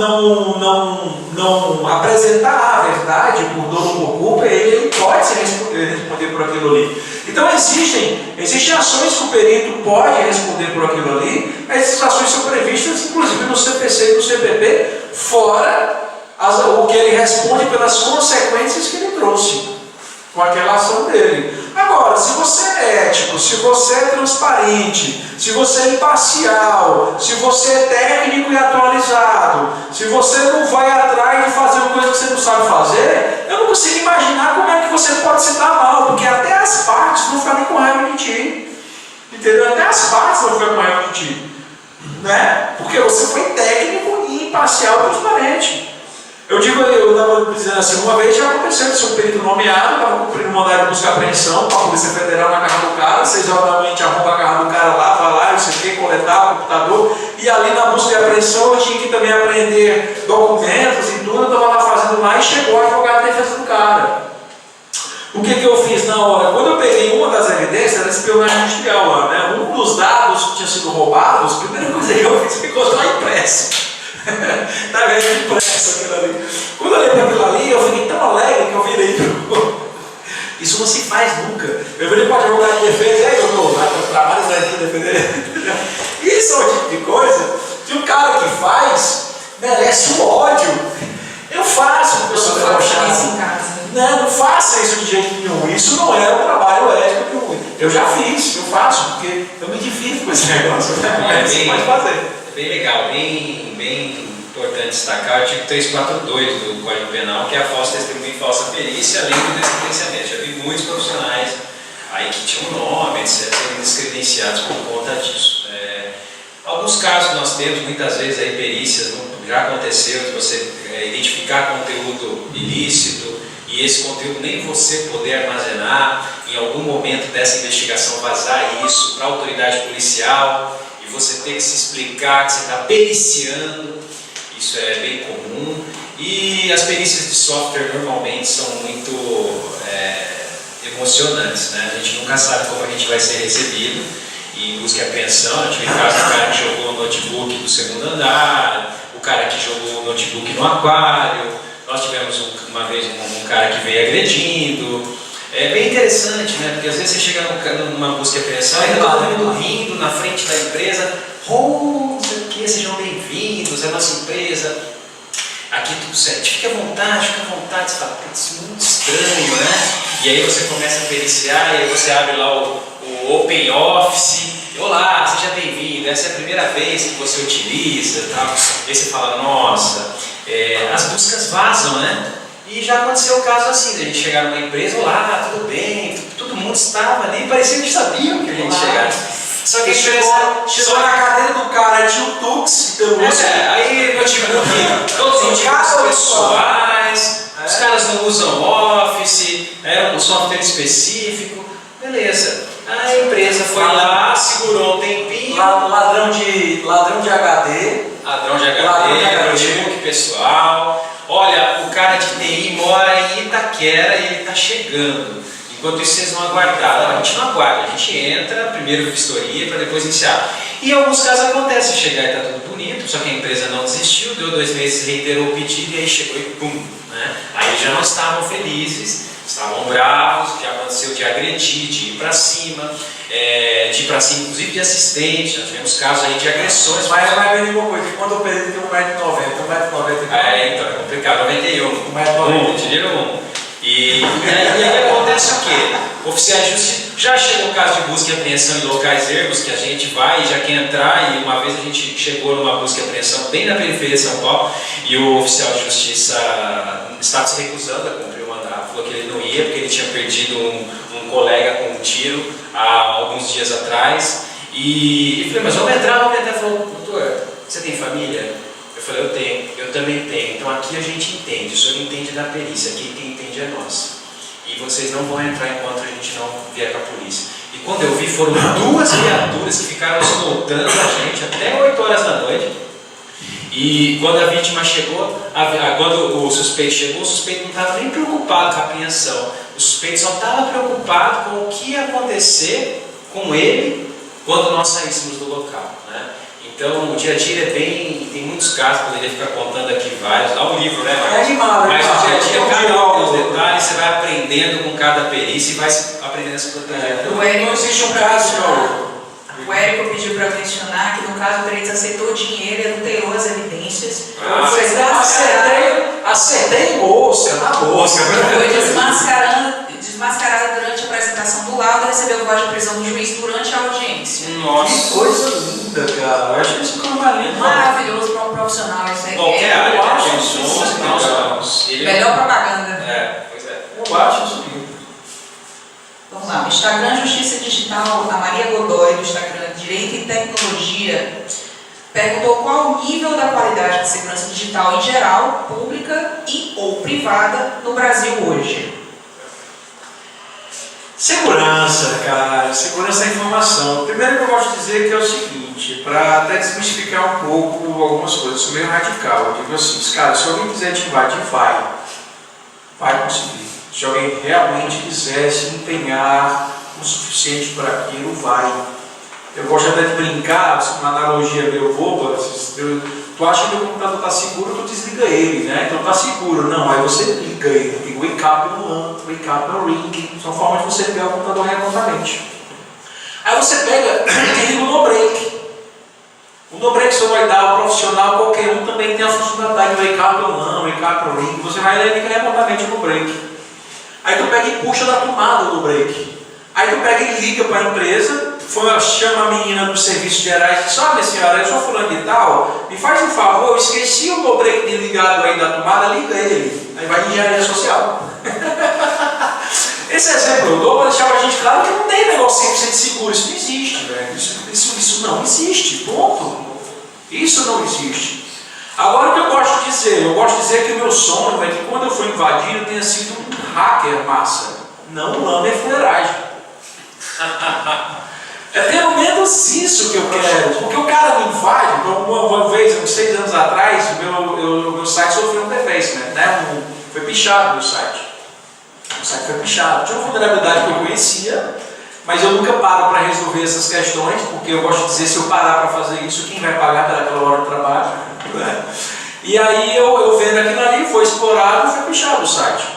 apresentar a verdade por dolo ou por culpa, ele pode se responder por aquilo ali. Então existem ações que o perito pode responder por aquilo ali, mas essas ações são previstas inclusive no CPC e no CPP, fora o que ele responde pelas consequências que ele trouxe com aquela ação dele. Agora, se você é ético, se você é transparente, se você é imparcial, se você é técnico e atualizado, se você não vai atrás de fazer uma coisa que você não sabe fazer, eu não consigo imaginar como é que você pode se dar mal, porque até as partes não ficam com raiva de ti. Entendeu? Até as partes não ficam com raiva de ti. Né? Porque você foi técnico e imparcial e transparente. Eu estava dizendo assim, uma vez já aconteceu de ser um perito nomeado, estava cumprindo mandado de busca e apreensão para a Polícia Federal na casa do cara, 6 horas da manhã a gente arruma a casa do cara lá, vai lá, eu sei o que, coletar o computador, e ali na busca e apreensão eu tinha que também apreender documentos e tudo, eu estava lá fazendo lá e chegou o advogado de defesa do cara. O que eu fiz na hora? Quando eu peguei uma das evidências, era espionagem industrial lá, né? Um dos dados que tinha sido roubados, a primeira coisa que eu fiz foi encontrar impresso. Tá vendo? Impresso aquilo ali. Quando eu olhei para aquilo ali, eu fiquei tão alegre que eu virei pro... Isso não se faz nunca. Eu virei para o advogado de defesa, e aí, doutor, eu trabalho de defender. Isso é um tipo de coisa que o cara que faz merece um ódio. Eu faço, professor isso em casa. Não faça isso de jeito nenhum. Isso não é um trabalho ético que eu já fiz, eu faço, porque eu me divido com esse negócio. Você pode fazer. É bem legal, bem importante destacar o artigo 342 do Código Penal, que é a falsa testemunha e falsa perícia, além do descredenciamento. Já vi muitos profissionais aí que tinham nome, etc., serem descredenciados por conta disso. Alguns casos que nós temos, muitas vezes, aí, perícias, já aconteceu de você identificar conteúdo ilícito e esse conteúdo nem você poder armazenar, em algum momento dessa investigação vazar isso para a autoridade policial e você ter que se explicar que você está periciando. Isso é bem comum. E as perícias de software normalmente são muito emocionantes, né? A gente nunca sabe como a gente vai ser recebido em busca e apreensão. Eu tive caso do cara que jogou o notebook do segundo andar, o cara que jogou o notebook no aquário. Nós tivemos uma vez um cara que veio agredindo. É bem interessante, né? Porque às vezes você chega numa busca e apreensão e todo mundo rindo na frente da empresa. Não sei o que, sejam bem-vindos, é a nossa empresa. Aqui tudo certo. Fica à vontade. Você fala, putz, muito estranho, né? E aí você começa a periciar, e aí você abre lá o Open Office. Olá, seja bem-vindo. Essa é a primeira vez que você utiliza, tal. E aí você fala, nossa, as buscas vazam, né? E já aconteceu o caso assim, de a gente chegar numa empresa, olá, tudo bem, todo mundo estava ali, parecia que sabiam que a gente chegasse. Só que a empresa chegou na cadeira do cara, tinha um tux, aí notebook, todos os notebooks pessoais, os caras não usam Office, era um software específico, beleza. A empresa foi lá, segurou um tempinho. Ladrão de HD. Ladrão de HD, notebook pessoal. Olha, o cara de TI mora em Itaquera e ele está chegando. Enquanto isso, vocês não aguardaram. A gente não aguarda, a gente entra, primeiro vistoria para depois iniciar. E em alguns casos acontece, chegar e está tudo bonito, só que a empresa não desistiu, deu 2 meses, reiterou o pedido e aí chegou e pum. Né? Aí já não estavam felizes, estavam bravos, já aconteceu de agredir, de ir para cima, de ir para cima, inclusive de assistente. Nós tivemos casos aí de agressões. Mas vai ver uma coisa, quando eu perdi tem 1,90 m, Então é complicado, 91. 1,90 m. Tiraram um. E aí acontece o quê? Oficiais de justiça, já chegou o caso de busca e apreensão em locais ermos, que a gente vai e já quer entrar, e uma vez a gente chegou numa busca e apreensão bem na periferia de São Paulo, e o oficial de justiça estava se recusando a cumprir o mandato, falou que ele não ia, porque ele tinha perdido um colega com um tiro há alguns dias atrás, e falei, mas vamos entrar, ele falou, doutor, você tem família? Eu falei, eu tenho, eu também tenho. Então aqui a gente entende, o senhor entende da perícia, aqui quem entende é nós. E vocês não vão entrar enquanto a gente não vier com a polícia. E quando eu vi, foram 2 viaturas que ficaram escoltando a gente até 8 horas da noite. E quando a vítima chegou, quando o suspeito chegou, o suspeito não estava nem preocupado com a apreensão. O suspeito só estava preocupado com o que ia acontecer com ele quando nós saíssemos do local, né? Então, o dia a dia é bem... Tem muitos casos, poderia ficar contando aqui vários. Dá um livro, né? É animado, mas o dia a dia, cada um os dos detalhes, você vai aprendendo com cada perícia e vai aprendendo a se proteger. Não existe um caso, não. O Érico pediu para mencionar que no caso o Trades aceitou dinheiro e adulterou as evidências. Acertei moça, na moça. Foi desmascarada durante a apresentação do laudo e recebeu voz de prisão do juiz durante a audiência. Que coisa linda, cara. Eu acho isso uma linda. Maravilhoso para um profissional. Isso é Qualquer área, eu acho nós isso somos, nós somos. melhor propaganda. Pois é. Eu acho isso lindo. Vamos lá, o Instagram Justiça Digital, a Maria Godoy, do Instagram Direito e Tecnologia, perguntou qual o nível da qualidade de segurança digital em geral, pública e ou privada, no Brasil hoje. Segurança, cara, segurança da informação. Primeiro que eu gosto de dizer que é o seguinte, para até desmistificar um pouco algumas coisas, sou meio radical. Eu digo assim, cara, se alguém quiser te invadir, vai conseguir. Se alguém realmente quiser se empenhar o suficiente para aquilo, vai. Eu gosto até de brincar, uma analogia meio boba. Tu acha que o computador está seguro, tu desliga ele, né? Então está seguro. Não, aí você liga ele. Tem wake up no LAN, wake up no ring. São formas de você ligar o computador remotamente. Aí você pega e liga o no-break. O no-break você vai dar, o profissional, qualquer um também tem a funcionalidade de wake up no LAN, wake up no ring. Você vai ligar remotamente o no-break. Aí tu pega e puxa da tomada do break. Aí tu pega e liga para a empresa, chama a menina dos serviços gerais e diz, olha senhora, eu sou fulano de tal, me faz um favor, eu esqueci o meu break de ligado aí da tomada, liga ele. Aí vai em engenharia social. Esse exemplo eu dou para deixar para a gente claro que não tem negócio 100% seguro, isso não existe, velho. Isso não existe, ponto. Isso não existe. Agora o que eu gosto de dizer? Eu gosto de dizer que o meu sonho é que quando eu for invadido eu tenha sido um hacker massa, não um lama e fuleiragem. É pelo menos isso que eu quero, porque o cara me invade. Uma vez, uns 6 anos atrás, o meu site sofreu um defacement, né? Foi pichado o meu site. O site foi pichado. Tinha uma vulnerabilidade que eu conhecia, mas eu nunca paro para resolver essas questões, porque eu gosto de dizer, se eu parar para fazer isso, quem vai pagar pelaquela hora de trabalho? Né? E aí eu vendo aquilo ali, foi explorado e foi pichado o site.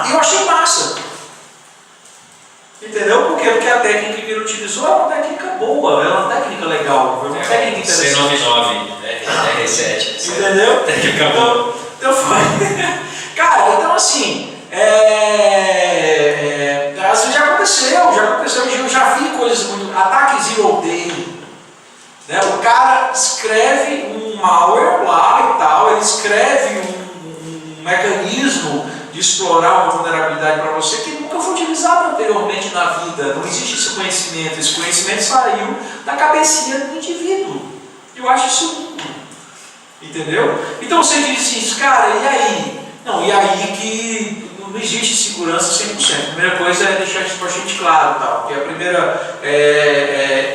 E eu achei massa. Entendeu? Por quê? Porque a técnica que ele utilizou é uma técnica boa, é uma técnica legal, é uma técnica interessante. C99, R7. Entendeu? Técnica boa. Então foi. Cara, então assim, às vezes já aconteceu, eu já vi coisas muito. Ataque Zero Day. Né? O cara escreve um malware lá e tal, ele escreve um mecanismo de explorar uma vulnerabilidade para você que nunca foi utilizado anteriormente na vida. Não existe esse conhecimento saiu da cabecinha do indivíduo. Eu acho isso lindo. Entendeu? Então você diz assim, cara, e aí? Não, e aí que não existe segurança 100%. A primeira coisa é deixar isso bastante claro, tal, que a primeira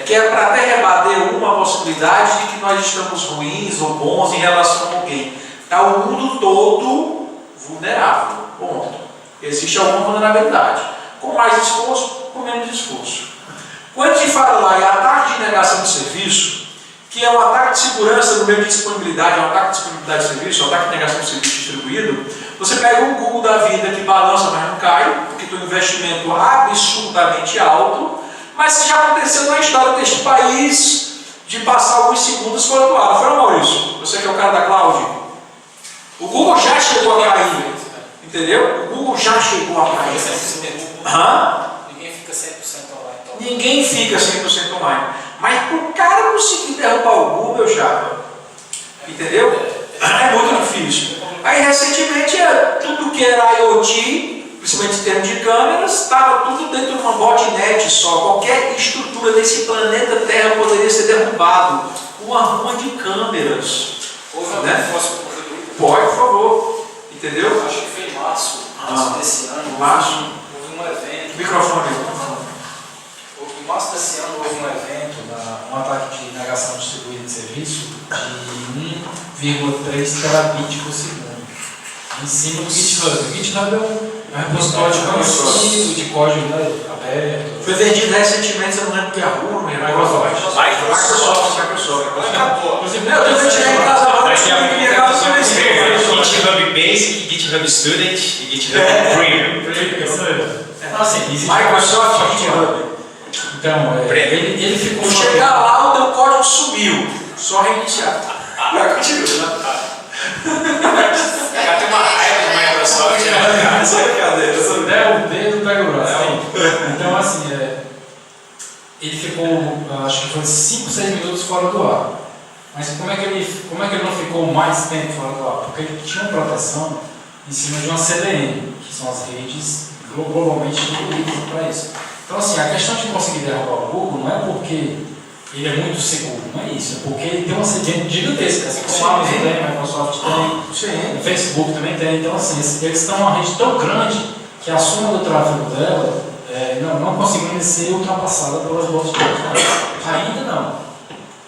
que é para até rebater uma possibilidade de que nós estamos ruins ou bons em relação a alguém. Está o mundo todo vulnerável. Ponto. Existe alguma vulnerabilidade. Com mais esforço, com menos esforço. Quando a gente fala lá em ataque de negação de serviço, que é um ataque de segurança no meio de disponibilidade, é um ataque de disponibilidade de serviço, um ataque de negação de serviço distribuído, você pega um Google da vida que balança, mas não cai, porque tem um investimento absurdamente alto, mas se já aconteceu aconteceu na história deste país de passar alguns segundos fora do ar. Não foi, Maurício? Você que é o cara da cloud. O Google já chegou a cair. Entendeu? O Google já chegou a cair. Ninguém fica 100% online. Então. Ninguém fica 100% online. Mas para o cara conseguir derrubar o Google, meu chapa, entendeu? É muito difícil. Aí recentemente tudo que era IoT, principalmente em termos de câmeras, estava tudo dentro de uma botnet só. Qualquer estrutura desse planeta Terra poderia ser derrubado com uma ruma de câmeras. Houve uma Pode, por favor. Entendeu? Acho que foi em março desse ano. Março. Houve um evento. Microfone. Em março desse ano houve um evento, um ataque de negação distribuída de serviço de 1,3 terabit por segundo. Em cima do GitHub. O GitHub é um repositório conhecido de código aberto. Foi vendido recentemente, eu não lembro que é a Yahoo, não é Microsoft. Inclusive, eu tenho que tirar em casa agora, eu queria GitHub Basic, GitHub Student e GitHub Premium. Então, assim, Microsoft e GitHub. Então, ele ficou. Chegar lá, o teu código subiu. Só reiniciar. Vai continuar. Cara, tem uma raiva de Microsoft. Essa é brincadeira. Se der o dedo, pega o braço. Então, assim, ele ficou, acho que foi 5, 6 minutos fora do ar. Mas como é que ele não ficou mais tempo fora do ar? Porque ele tinha uma proteção em cima de uma CDN, que são as redes globalmente distribuídas para isso. Então, assim, a questão de conseguir derrubar o Google não é porque ele é muito seguro, não é isso. É porque ele tem uma CDN gigantesca, assim como a Amazon tem, a Microsoft tem, o Facebook também tem. Então, assim, eles estão uma rede tão grande que a soma do tráfego dela não conseguiu ser ultrapassada pelas bots de dados. Ainda não.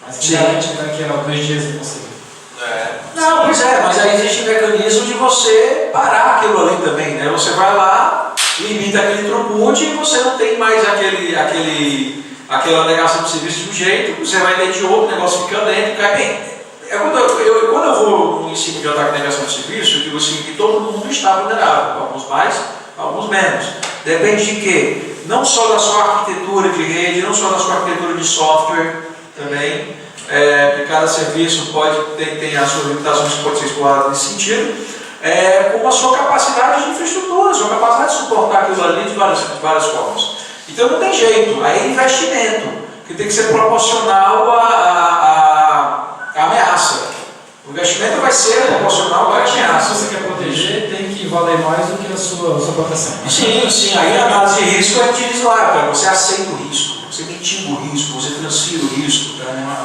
Mas que garante que daqui a 2 dias ele conseguir. Não, pois é, mas aí existe um mecanismo de você parar aquilo ali também, né? Você vai lá, limita aquele throughput e você não tem mais aquela negação de serviço de um jeito, você vai ter de outro, o negócio fica lento, cai bem. Quando eu vou em cima de ataque de negação de serviço, eu digo assim, que todo mundo está vulnerável, alguns mais, alguns menos. Depende de quê? Não só da sua arquitetura de rede, não só da sua arquitetura de software também, que cada serviço tem as suas limitações que podem ser exploradas nesse sentido, como a sua capacidade de infraestrutura, a sua capacidade de suportar aquilo ali de várias formas. Então não tem jeito, aí é investimento, que tem que ser proporcional à ameaça. O investimento vai ser proporcional à ameaça. Se você quer proteger, tem que valer mais do que a sua proteção. Sim, aí a análise de risco a gente diz lá, cara, você aceita o risco, você mitiga o risco, você transfere o risco,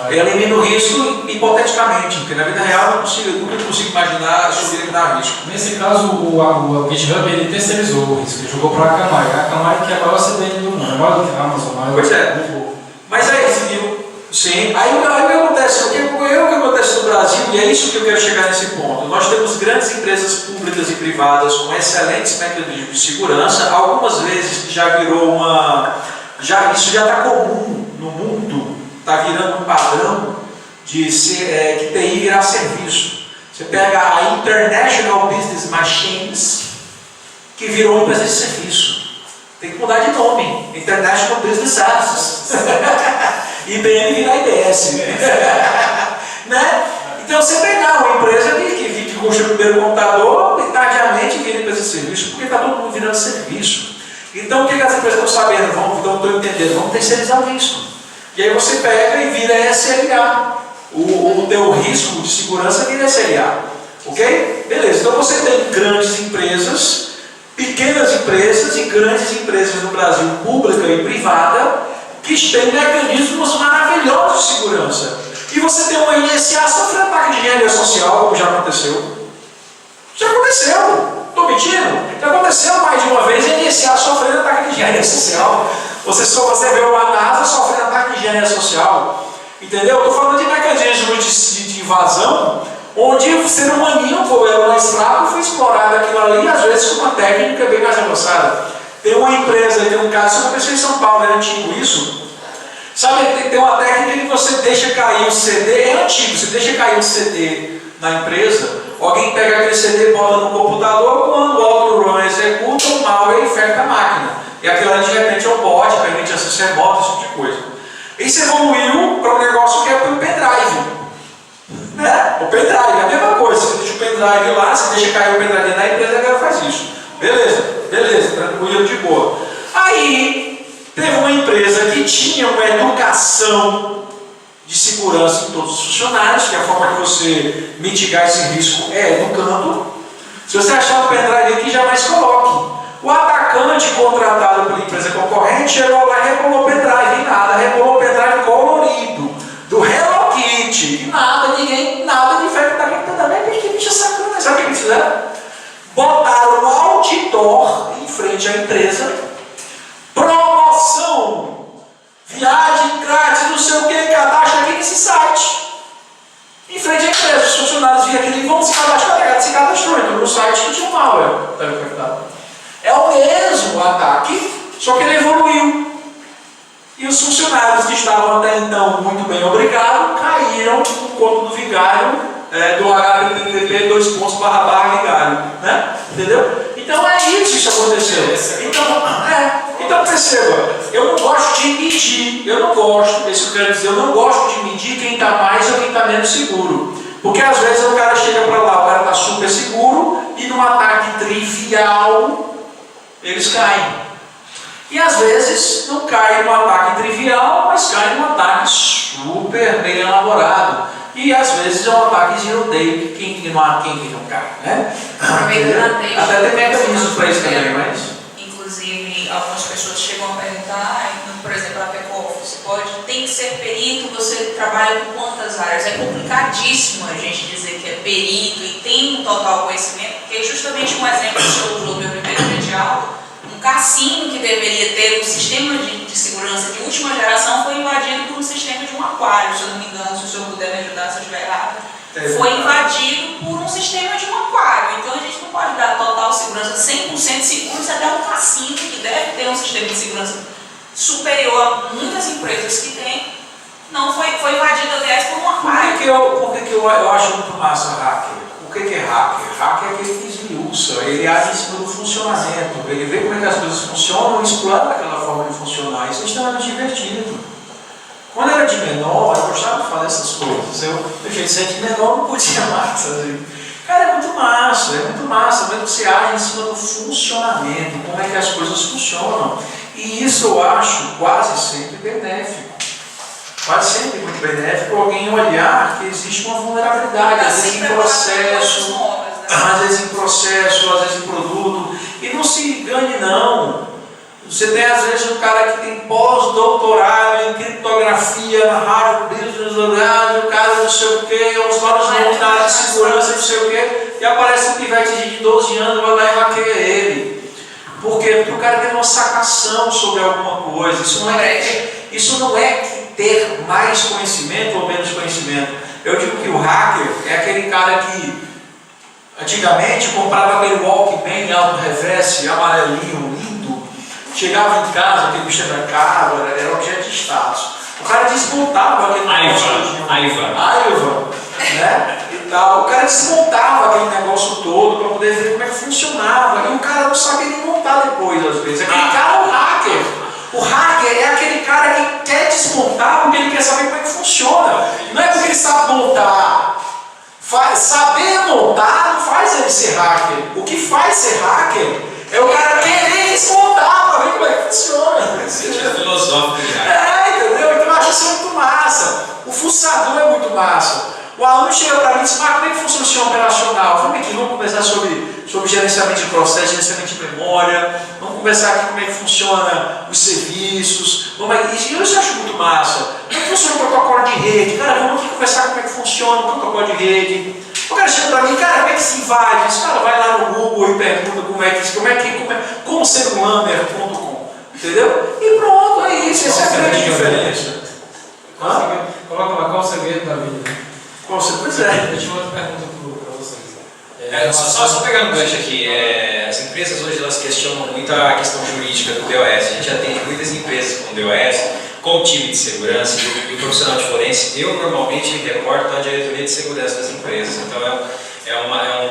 elimina o risco hipoteticamente, porque na vida real eu nunca consigo imaginar sobre eliminar risco. Nesse caso, o GitHub ele terceirizou o risco, ele jogou para a Akamai. A Akamai que é a maior CDN do mundo, maior do que a Amazon, maior Pois é. do que o Google. Mas aí conseguiu. Sim, aí o que acontece? O que acontece no Brasil, e é isso que eu quero chegar nesse ponto. Nós temos grandes empresas públicas e privadas com excelentes mecanismos de segurança, algumas vezes já virou isso já está comum no mundo, está virando um padrão de que TI virar serviço. Você pega a International Business Machines, que virou empresa de serviço. Tem que mudar de nome, International Business Services. IBM virar IBS. Né? Então você pegar uma empresa que construiu o primeiro computador e tardiamente vira empresa de serviço, porque está todo mundo virando serviço. Então o que as empresas estão sabendo? Estão entendendo? Vamos terceirizar o risco. E aí você pega e vira SLA. O teu risco de segurança vira SLA. Ok? Beleza. Então você tem grandes empresas, pequenas empresas e grandes empresas no Brasil, pública e privada, que têm mecanismos maravilhosos de segurança. E você tem uma ISA sofrendo ataque de engenharia social, como já aconteceu. Já aconteceu. Estou mentindo? Já aconteceu mais de uma vez a ISA sofrendo ataque de engenharia social. Você vê uma NASA sofrendo ataque de engenharia social. Entendeu? Estou falando de mecanismos de invasão, onde o ser humaninho, como era mais fraco, foi explorado aquilo ali, às vezes com uma técnica bem mais avançada. Tem uma empresa, tem um caso, isso aconteceu em São Paulo, é antigo isso. Sabe, tem uma técnica que você deixa cair o CD, é antigo, você deixa cair o CD na empresa, alguém pega aquele CD, bota no computador, quando o auto-run executa, o malware infecta a máquina. E aquilo ali de repente é um bot, permite acesso remoto, esse tipo de coisa. Isso evoluiu para um negócio que é o pendrive. Né? O pendrive é a mesma coisa. Você deixa o pendrive lá, você deixa cair o pendrive na empresa, ela faz isso. Beleza, tranquilo, de boa. Aí, teve uma empresa que tinha uma educação de segurança em todos os funcionários, que a forma de você mitigar esse risco é educando. Se você achar o pendrive aqui, jamais coloque. O atacante contratado pela empresa concorrente chegou lá e recolou o pendrive, e nada, recolou o pendrive colorido, do Hello Kitty, e nada de fé, que bicha sacana. Sabe o que eles fizeram? Botaram no outdoor em frente à empresa, promoção, viagem grátis, não sei o que, cadastro aqui nesse site. Em frente à empresa, os funcionários viam aquele e vão se cadastrar, se cadastrou, entrou no site que tinha um malware. É o mesmo ataque, só que ele evoluiu. E os funcionários que estavam até então muito bem obrigados caíram no conto do vigário do HTTP vigário, né? Entendeu? Então é isso que aconteceu. Então perceba, eu não gosto de medir, eu não gosto de medir quem está mais ou quem está menos seguro. Porque às vezes o cara chega para lá, o cara está super seguro e num ataque trivial eles caem. E às vezes não cai num ataque trivial, mas cai num ataque super bem elaborado. E às vezes é um ataque zero day, quem que não cai, né? Até tem mecanismos para isso também, mas... Inclusive, algumas pessoas chegam a perguntar, por exemplo, a PECOF, tem que ser perito, você trabalha com quantas áreas? É complicadíssimo a gente dizer que é perito e tem um total conhecimento, porque justamente um exemplo que eu usou no meu primeiro predial, um cassino que deveria ter um sistema de segurança de última geração foi invadido por um sistema de um aquário, se eu não me engano, se o senhor puder me ajudar se eu estiver errado. Foi invadido por um sistema de um aquário. Então a gente não pode dar total segurança, 100% seguro, se até um cassino que deve ter um sistema de segurança superior a muitas empresas que tem, não foi invadido, aliás, por um aquário. Por que eu acho muito massa hacker? O que é hacker? Hacker é aquele que esmiuça, ele age em cima do funcionamento, ele vê como é que as coisas funcionam e explora aquela forma de funcionar. Isso é extremamente divertido. Quando eu era de menor, eu gostava de falar essas coisas. Eu ser de menor não podia mais. Cara, é muito massa, como é que você age em cima do funcionamento, como é que as coisas funcionam. E isso eu acho quase sempre benéfico. Quase sempre muito benéfico alguém olhar que existe uma vulnerabilidade, às vezes em processo, às vezes em processo, às vezes em produto. E não se engane não. Você tem às vezes um cara que tem pós-doutorado em criptografia, na Harvard Business School, o cara não sei o que, os vários nomes na área de segurança, não sei o que, e aparece um pivete de 12 anos, vai lá e hackeia ele. Por quê? Porque o cara tem uma sacação sobre alguma coisa. Isso não é ter mais conhecimento ou menos conhecimento. Eu digo que o hacker é aquele cara que antigamente comprava aquele Walkman alto reverse, amarelinho, lindo, chegava em casa, aquele bicho era caro, era objeto de status. O cara desmontava aquele negócio. Aiva, né? E tal. O cara desmontava aquele negócio todo para poder ver como é que funcionava. E o cara não sabia nem montar depois, às vezes. Aquele cara é o hacker. O hacker é aquele cara que quer desmontar porque ele quer saber como é que funciona. Não é porque ele sabe montar. Saber montar não faz ele ser hacker. O que faz ser hacker é o cara querer desmontar para ver como é que funciona. Sentido filosófico de hacker. Entendeu? Então eu acho isso muito massa. O fuçador é muito massa. O aluno chega para mim e diz, como é que funciona o sistema operacional? Vamos conversar sobre gerenciamento de processo, gerenciamento de memória, vamos conversar aqui como é que funciona os serviços, isso eu acho muito massa. Como é que funciona o protocolo de rede? Cara, vamos aqui conversar como é que funciona o protocolo de rede. O cara chega para mim, cara, como é que se invade? Diz, cara, vai lá no Google e pergunta como ser um lamer.com, entendeu? E pronto, é isso, essa é a grande diferença. Coloca lá, qual o segredo da vida? Pois é. Eu tinha outra pergunta para vocês. Só pegando um gancho aqui, as empresas hoje elas questionam muito a questão jurídica do DOS. A gente atende muitas empresas com DOS, com time de segurança e o profissional de forense. Eu normalmente me reporto da diretoria de segurança das empresas. Então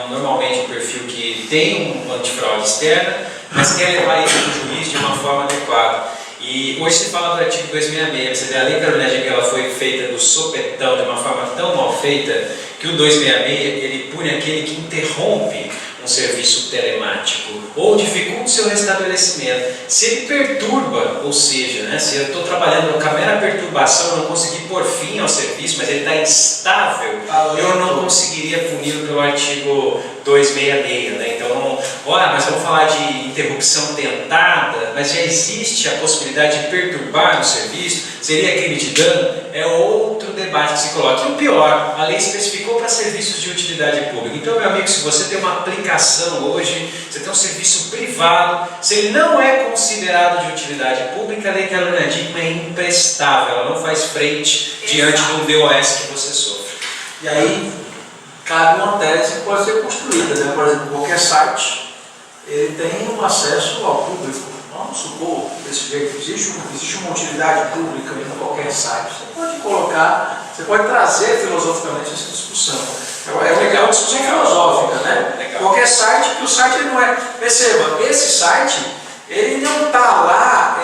normalmente um perfil que tem um antifraude externa, mas quer levar isso para o juiz de uma forma adequada. E hoje se fala do artigo 266, você vê a lei Carolina Dickmann, ela foi feita do sopetão, de uma forma tão mal feita, que o 266 ele pune aquele que interrompe um serviço telemático ou dificulta o seu restabelecimento. Se ele perturba, ou seja, né, se eu estou trabalhando com a mera perturbação, eu não consegui pôr fim ao serviço, mas ele está instável, eu não conseguiria puni-lo pelo artigo 266. Né? Então, olha, mas vamos falar de interrupção tentada, mas já existe a possibilidade de perturbar no serviço, seria crime de dano? É outro debate que se coloca. E o pior, a lei especificou para serviços de utilidade pública. Então, meu amigo, se você tem uma aplicação hoje, você tem um serviço privado, se ele não é considerado de utilidade pública, a lei Carolina Dickmann é imprestável, ela não faz frente diante de um DOS que você sofre. E aí, cabe uma tese que pode ser construída, né? Por exemplo, qualquer site, ele tem um acesso ao público. Vamos supor, desse jeito, existe uma utilidade pública em qualquer site. Você pode colocar, você pode trazer filosoficamente essa discussão. É legal a discussão filosófica, né? Legal. Qualquer site, que o site ele não é... Perceba, esse site, ele não está lá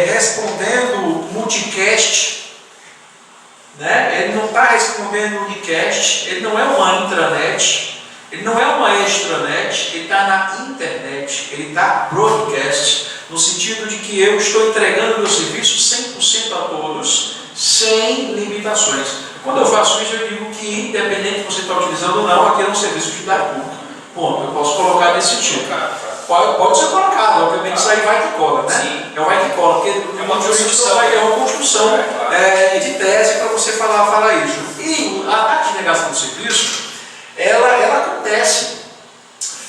respondendo multicast, né? Ele não está respondendo unicast, ele não é uma intranet, ele não é uma extranet, ele está na internet, ele está broadcast, no sentido de que eu estou entregando meu serviço 100% a todos, sem limitações. Quando eu faço isso, eu digo que, independente de você estar utilizando ou não, aqui é um serviço de utilidade pública. Bom, eu posso colocar nesse sentido. Pode ser colocado, obviamente isso aí vai que cola, né? Sim. É o vai que cola, porque é uma construção de tese para você falar isso. E a parte de negação do serviço, ela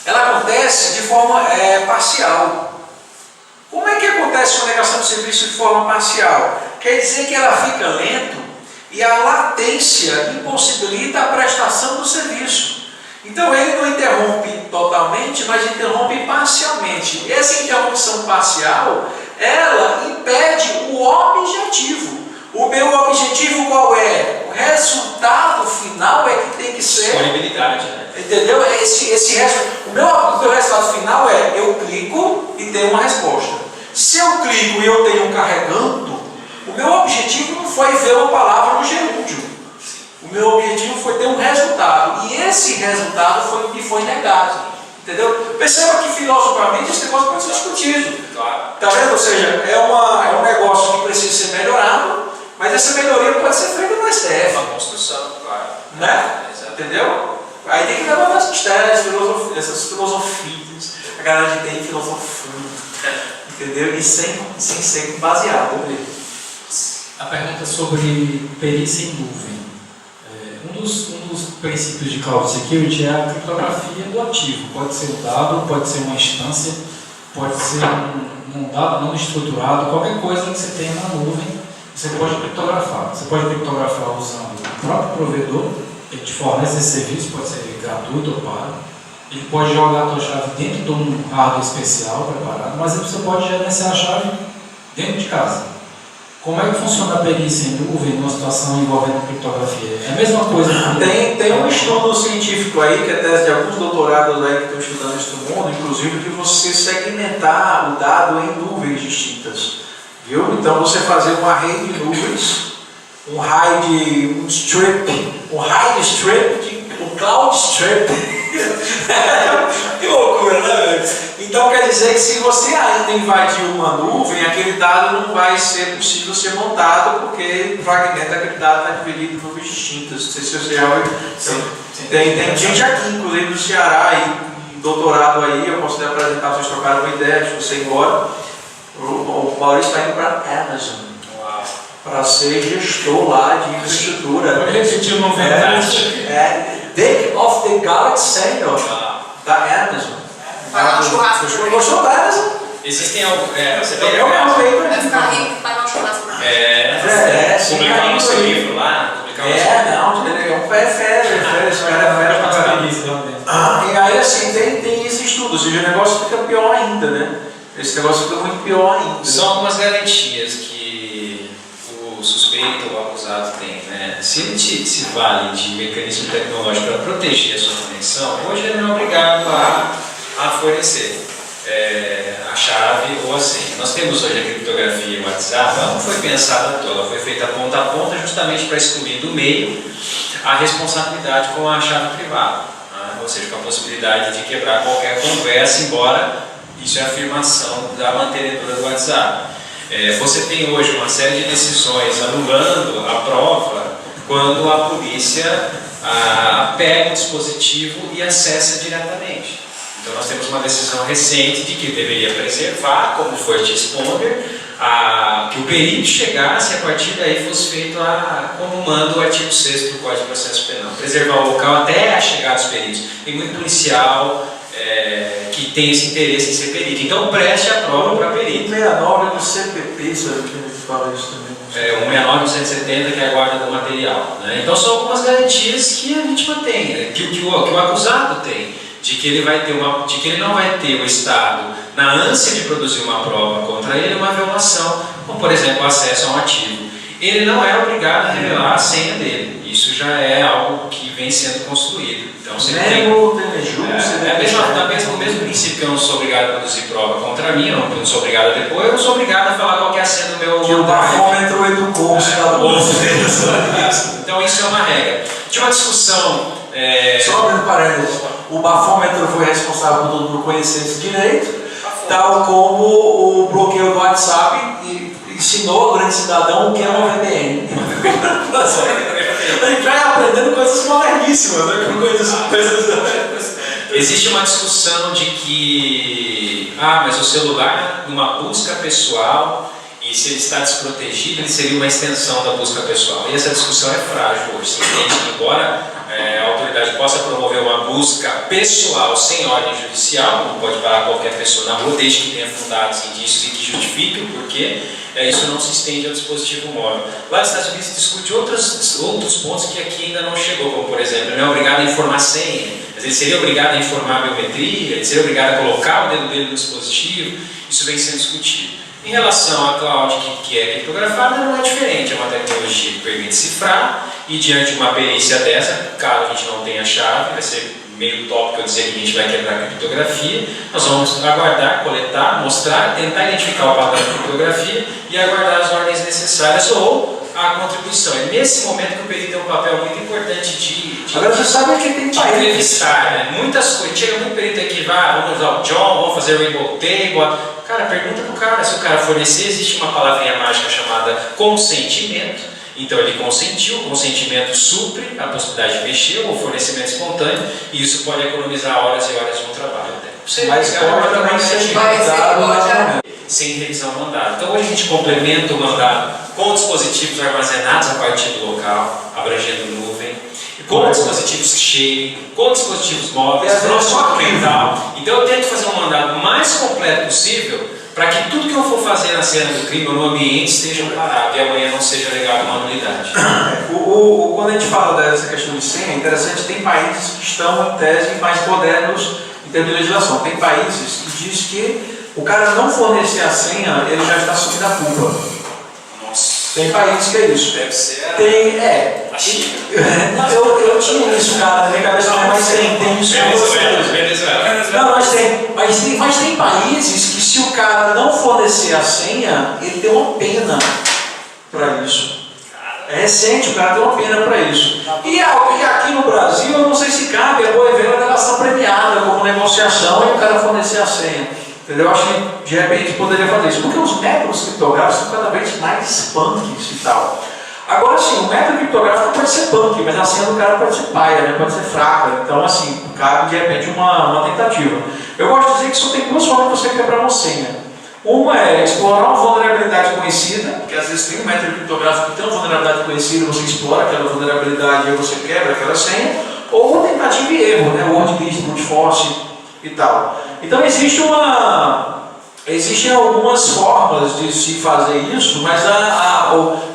acontece de forma parcial. Como é que acontece uma negação de serviço de forma parcial? Quer dizer que ela fica lento e a latência impossibilita a prestação do serviço. Então ele não interrompe totalmente, mas interrompe parcialmente. Essa interrupção parcial, ela impede o objetivo. O meu objetivo qual é? O resultado final é que tem que ser... Disponibilidade, né? Entendeu? O meu resultado final é eu clico e tenho uma resposta. Se eu clico e eu tenho um carregando, o meu objetivo não foi ver uma palavra no gerúndio. O meu objetivo foi ter um resultado. E esse resultado foi o que foi negado. Entendeu? Perceba que filosoficamente esse negócio pode ser discutido. Claro. Está vendo? Ou seja, é um negócio que precisa ser melhorado, mas essa melhoria pode ser feita no STF. É uma construção, claro. Né? Entendeu? Aí tem que levar essas teses, essas filosofias. A galera que tem filosofia, entendeu? E sem ser baseado. A pergunta sobre perícia em nuvem. Um dos princípios de Cloud Security é a criptografia do ativo. Pode ser um dado, pode ser uma instância, pode ser um dado não estruturado, qualquer coisa que você tenha na nuvem, você pode criptografar. Você pode criptografar usando o próprio provedor, ele te fornece esse serviço, pode ser gratuito ou pago. Ele pode jogar a tua chave dentro de um hardware especial preparado, mas você pode gerenciar a chave dentro de casa. Como é que funciona a perícia em nuvem numa situação envolvendo criptografia? É a mesma coisa que... Tem um estudo científico aí, que é tese de alguns doutorados aí que estão estudando isso no mundo, inclusive de você segmentar o dado em nuvens distintas. Viu? Então você fazer uma rede de nuvens, um cloud strip. Que loucura, né, velho? Então quer dizer que se você ainda invadir uma nuvem, aquele dado não vai ser possível ser montado, porque o fragmento daquele dado está dividido em nuvens distintas. Não sei se você já ouviu. Tem gente aqui, inclusive do Ceará, aí, doutorado aí, eu posso lhe apresentar, vocês trocaram uma ideia, se você ir embora. O Maurício está indo para a Amazon. Para ser gestor lá de infraestrutura. Pode repetir o nome Dick of the Galaxy Senior da Amazon. Pagar um churrasco. Gostou da Amazon? Existem alguns. Você Eu mesmo veio Vai ficar rico e pagar um churrasco pra mim. Publicar o nosso livro lá, publicar o nosso livro. É um pé fera, esse cara é fera pra caramba. E aí assim, tem esse estudo, ou seja, o negócio fica pior ainda, né? Esse negócio fica muito pior ainda. São algumas garantias que o suspeito ou o acusado tem, né? Se ele se vale de mecanismo tecnológico para proteger a sua conexão, hoje ele não é obrigado a fornecer. A chave ou a senha. Nós temos hoje a criptografia WhatsApp, ela não foi pensada à toa, ela foi feita ponta a ponta justamente para excluir do meio a responsabilidade com a chave privada, né? Ou seja, com a possibilidade de quebrar qualquer conversa, embora isso é a afirmação da mantenedora do WhatsApp. Você tem hoje uma série de decisões anulando a prova quando a polícia pega o dispositivo e acessa diretamente. Então nós temos uma decisão recente de que deveria preservar como first responder, que o perito chegasse e a partir daí fosse feito como manda o artigo 6º do Código de Processo Penal. Preservar o local até a chegada dos peritos. Tem muito policial que tem esse interesse em ser perito. Então preste a prova para perito. 69 do CPP, sabe que ele fala isso também. 169 do 170, que é a guarda do material, né? Então são algumas garantias que a vítima tem, né? que o acusado tem, de que ele não vai ter o Estado, na ânsia de produzir uma prova contra ele, uma violação, como por exemplo o acesso a um ativo. Ele não é obrigado a revelar a senha dele. Isso já é algo que vem sendo construído. Então, você tem o mesmo princípio que eu não sou obrigado a produzir prova contra mim, eu não sou obrigado a depor, eu não sou obrigado a falar qual que é a senha do meu... Que o bafômetro educou o cidadão. Então isso é uma regra. Tinha uma discussão... Só abrindo parênteses, o bafômetro foi responsável por todo mundo conhecer esse direito, tal como o bloqueio do WhatsApp ensinou ao grande cidadão o que é uma VPN. A gente vai aprendendo coisas moderníssimas, né? Existe uma discussão de que mas o celular, numa busca pessoal, e se ele está desprotegido, ele seria uma extensão da busca pessoal. E essa discussão é frágil hoje. Você entende que, embora a autoridade possa promover uma busca pessoal sem ordem judicial, como pode parar qualquer pessoa na rua, desde que tenha fundados indícios e que justifique o porquê, isso não se estende ao dispositivo móvel. Lá nos Estados Unidos se discute outros pontos que aqui ainda não chegou, como por exemplo, ele não é obrigado a informar senha, mas ele seria obrigado a informar a biometria, ele seria obrigado a colocar o dedo dele no dispositivo. Isso vem sendo discutido. Em relação à cloud que é criptografada, não é diferente, é uma tecnologia que permite cifrar e diante de uma perícia dessa, caso a gente não tenha chave, vai ser meio tópico eu dizer que a gente vai quebrar a criptografia, nós vamos aguardar, coletar, mostrar, tentar identificar o padrão de criptografia e aguardar as ordens necessárias ou a contribuição. É nesse momento que o perito tem um papel muito importante de agora você sabe que tem país. Entrevistar, né? Muitas coisas. Chega muito perito aqui, vamos usar o John, vamos fazer o Rainbow Table. Cara, pergunta pro cara, se o cara fornecer, existe uma palavrinha mágica chamada consentimento. Então ele consentiu, o consentimento supre a possibilidade de mexer ou fornecimento espontâneo, e isso pode economizar horas e horas de um trabalho. Mas pode também ser mandado sem revisar o mandado. Então hoje a gente complementa o mandado com dispositivos armazenados a partir do local, abrangendo nuvem, com dispositivos sharing, com dispositivos móveis, só mental. Então eu tento fazer um mandado mais completo possível para que tudo que eu for fazer na cena do crime ou no ambiente esteja parado e amanhã não seja legado uma nulidade. Quando a gente fala dessa questão de senha, é interessante, tem países que estão, em tese, mais modernos em termos de legislação. Tem países que diz que o cara não fornecer a senha, ele já está assumindo a culpa. Nossa. Tem países que é isso. Deve ser a China. Eu tinha isso, cara, na minha cabeça, mas tem isso. Venezuela. Não, mas tem países que se o cara não fornecer a senha, ele tem uma pena para isso. É recente, o cara tem uma pena para isso. E aqui no Brasil, eu não sei se cabe a boa e velha delação premiada como negociação e o cara fornecer a senha. Entendeu? Eu acho que de repente poderia fazer isso. Porque os métodos criptográficos são cada vez mais punks e tal. Agora sim, o método criptográfico pode ser punk, mas a senha do cara pode ser paia, né? Pode ser fraca. Então, assim, cabe de repente uma tentativa. Eu gosto de dizer que só tem duas formas de você quebrar uma senha. Uma é explorar uma vulnerabilidade conhecida, porque às vezes tem um método criptográfico que tem uma vulnerabilidade conhecida, você explora aquela vulnerabilidade e você quebra aquela senha, ou tentativa e erro, né? Word list, brute force e tal. Então existem algumas formas de se fazer isso, mas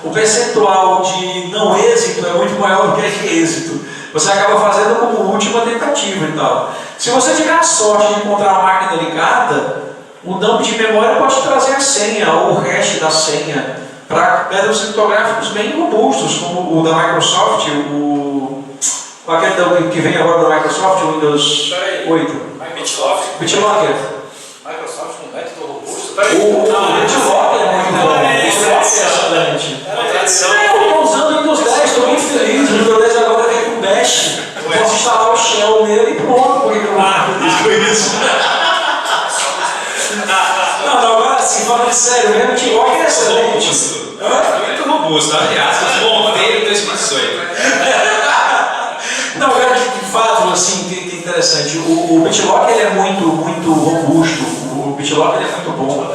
o percentual de não êxito é muito maior do que de êxito. Você acaba fazendo como última tentativa e tal. Se você tiver a sorte de encontrar uma máquina ligada, o dump de memória pode trazer a senha ou o hash da senha para métodos criptográficos bem robustos, como o da Microsoft, aquele que vem agora da Microsoft, o Windows 8. BitLocker. BitLocker. Microsoft com método O Bitlock é muito bom. O Bitlock é excelente. Uma tradição. Eu estou usando o Windows 10, estou muito feliz. O Windows 10 agora vem com Bash. Posso instalar o Shell nele e pronto. Porque eu não com isso. Não, agora sim, falando sério, mesmo o Bitlock é excelente. Muito robusto, aliás, Monteiro 2018. Não, agora de fato, assim, que interessante. O Bitlock ele é muito robusto. O Bitlock ele é muito bom.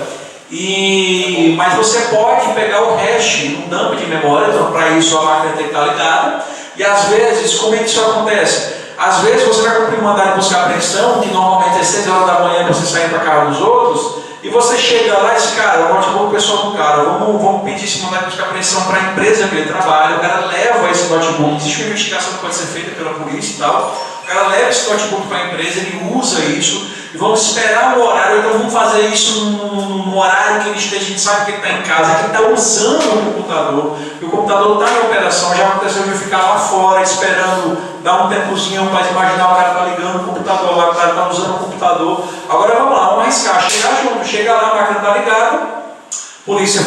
Mas você pode pegar o hash no dump de memória, então para isso a máquina tem que estar ligada. E às vezes, como é que isso acontece? Às vezes você vai cumprir um mandado de buscar apreensão, que normalmente é 6 horas da manhã para você sair para casa dos outros, e você chega lá e diz, cara, o notebook pessoal do cara, vamos pedir esse mandado de buscar apreensão para a empresa que ele trabalha, o cara leva esse notebook, existe uma investigação que pode ser feita pela polícia e tal, o cara leva esse notebook para a empresa, ele usa isso, e vamos esperar o horário, então vamos fazer isso num horário que ele esteja, a gente sabe que ele está em casa, que ele está usando o computador, e o computador está em operação, já aconteceu de eu ficar lá fora esperando, dar um tempozinho para imaginar o cara está ligando o computador, o cara está usando o computador. Agora vamos lá, vamos arriscar, chegar junto, chega lá, a máquina está ligada, polícia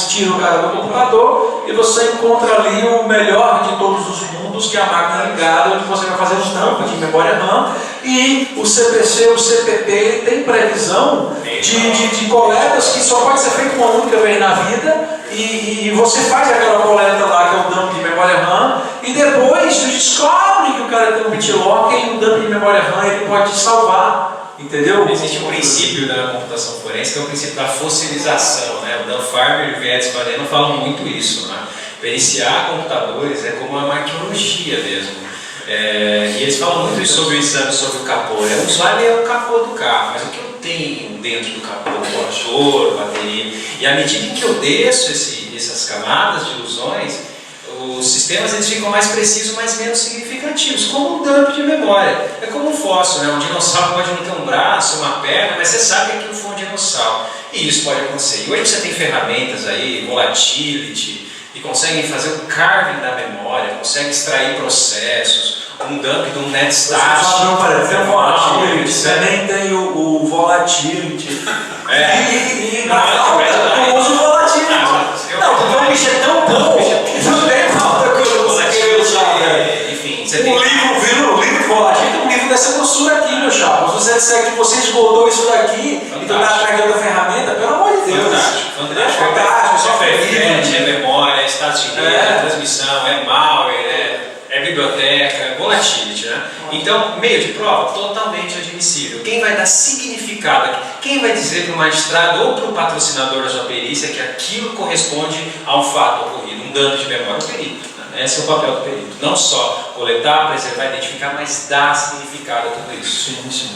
tira o cara do computador e você encontra ali o melhor de todos os mundos, que é a máquina ligada, onde você vai fazer os dump de memória RAM, e o CPC, o CPP tem previsão de coletas que só pode ser feita uma única vez na vida, e você faz aquela coleta lá, que é o dump de memória RAM, e depois você descobre que o cara tem um BitLocker e o dump de memória RAM ele pode te salvar. Entendeu? Existe um princípio da computação forense que é o princípio da fossilização, né? O Dan Farber e o Vietes Badeno falam muito isso, né? Periciar computadores é como uma arqueologia mesmo. E eles falam muito isso sobre o exame, sobre o capô. O usuário é o capô do carro, mas o que eu tenho dentro do capô? Motor, bateria. E à medida que eu desço essas camadas de ilusões, os sistemas eles ficam mais precisos, mas menos significativos, como um dump de memória. É como um fóssil, né? Um dinossauro pode não ter um braço, uma perna, mas você sabe que aquilo foi um dinossauro. E isso pode acontecer. E hoje você tem ferramentas aí, Volatility, que conseguem fazer o carving da memória, conseguem extrair processos, um dump de um NetStat. Tem o Volatility, também tem o Volatility. E eu uso o Volatility. Não, porque o bicho é tão bom que não tem falta quando você quer usar. Enfim, O livro Volatility é um livro dessa grossura aqui, meu chapa. Se você disser que você esgotou isso daqui e está atrás de outra ferramenta, pelo amor de Deus. Fantástico. Software é memória, status de rede, é transmissão, é malware, é biblioteca, volatility, né? Então, meio de prova, totalmente admissível. Quem vai dar significado aqui? Quem vai dizer para o magistrado ou para o patrocinador da sua perícia que aquilo corresponde a um fato ocorrido, um dano de memória? O perito. Né? Esse é o papel do perito. Não só coletar, preservar, identificar, mas dar significado a tudo isso. Sim.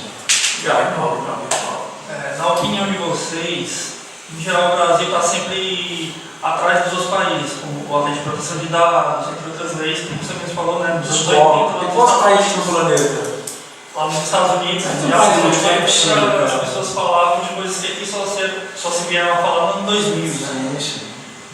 Na opinião de vocês, em geral o Brasil está sempre atrás dos outros países, como a lei de proteção de dados, entre outras leis, como você mesmo falou, né? Nos anos 80, Tem quantos países no planeta? lá nos Estados Unidos, já há muito tempo, as pessoas falavam de coisas que só se vieram a falar no ano 2000. Né?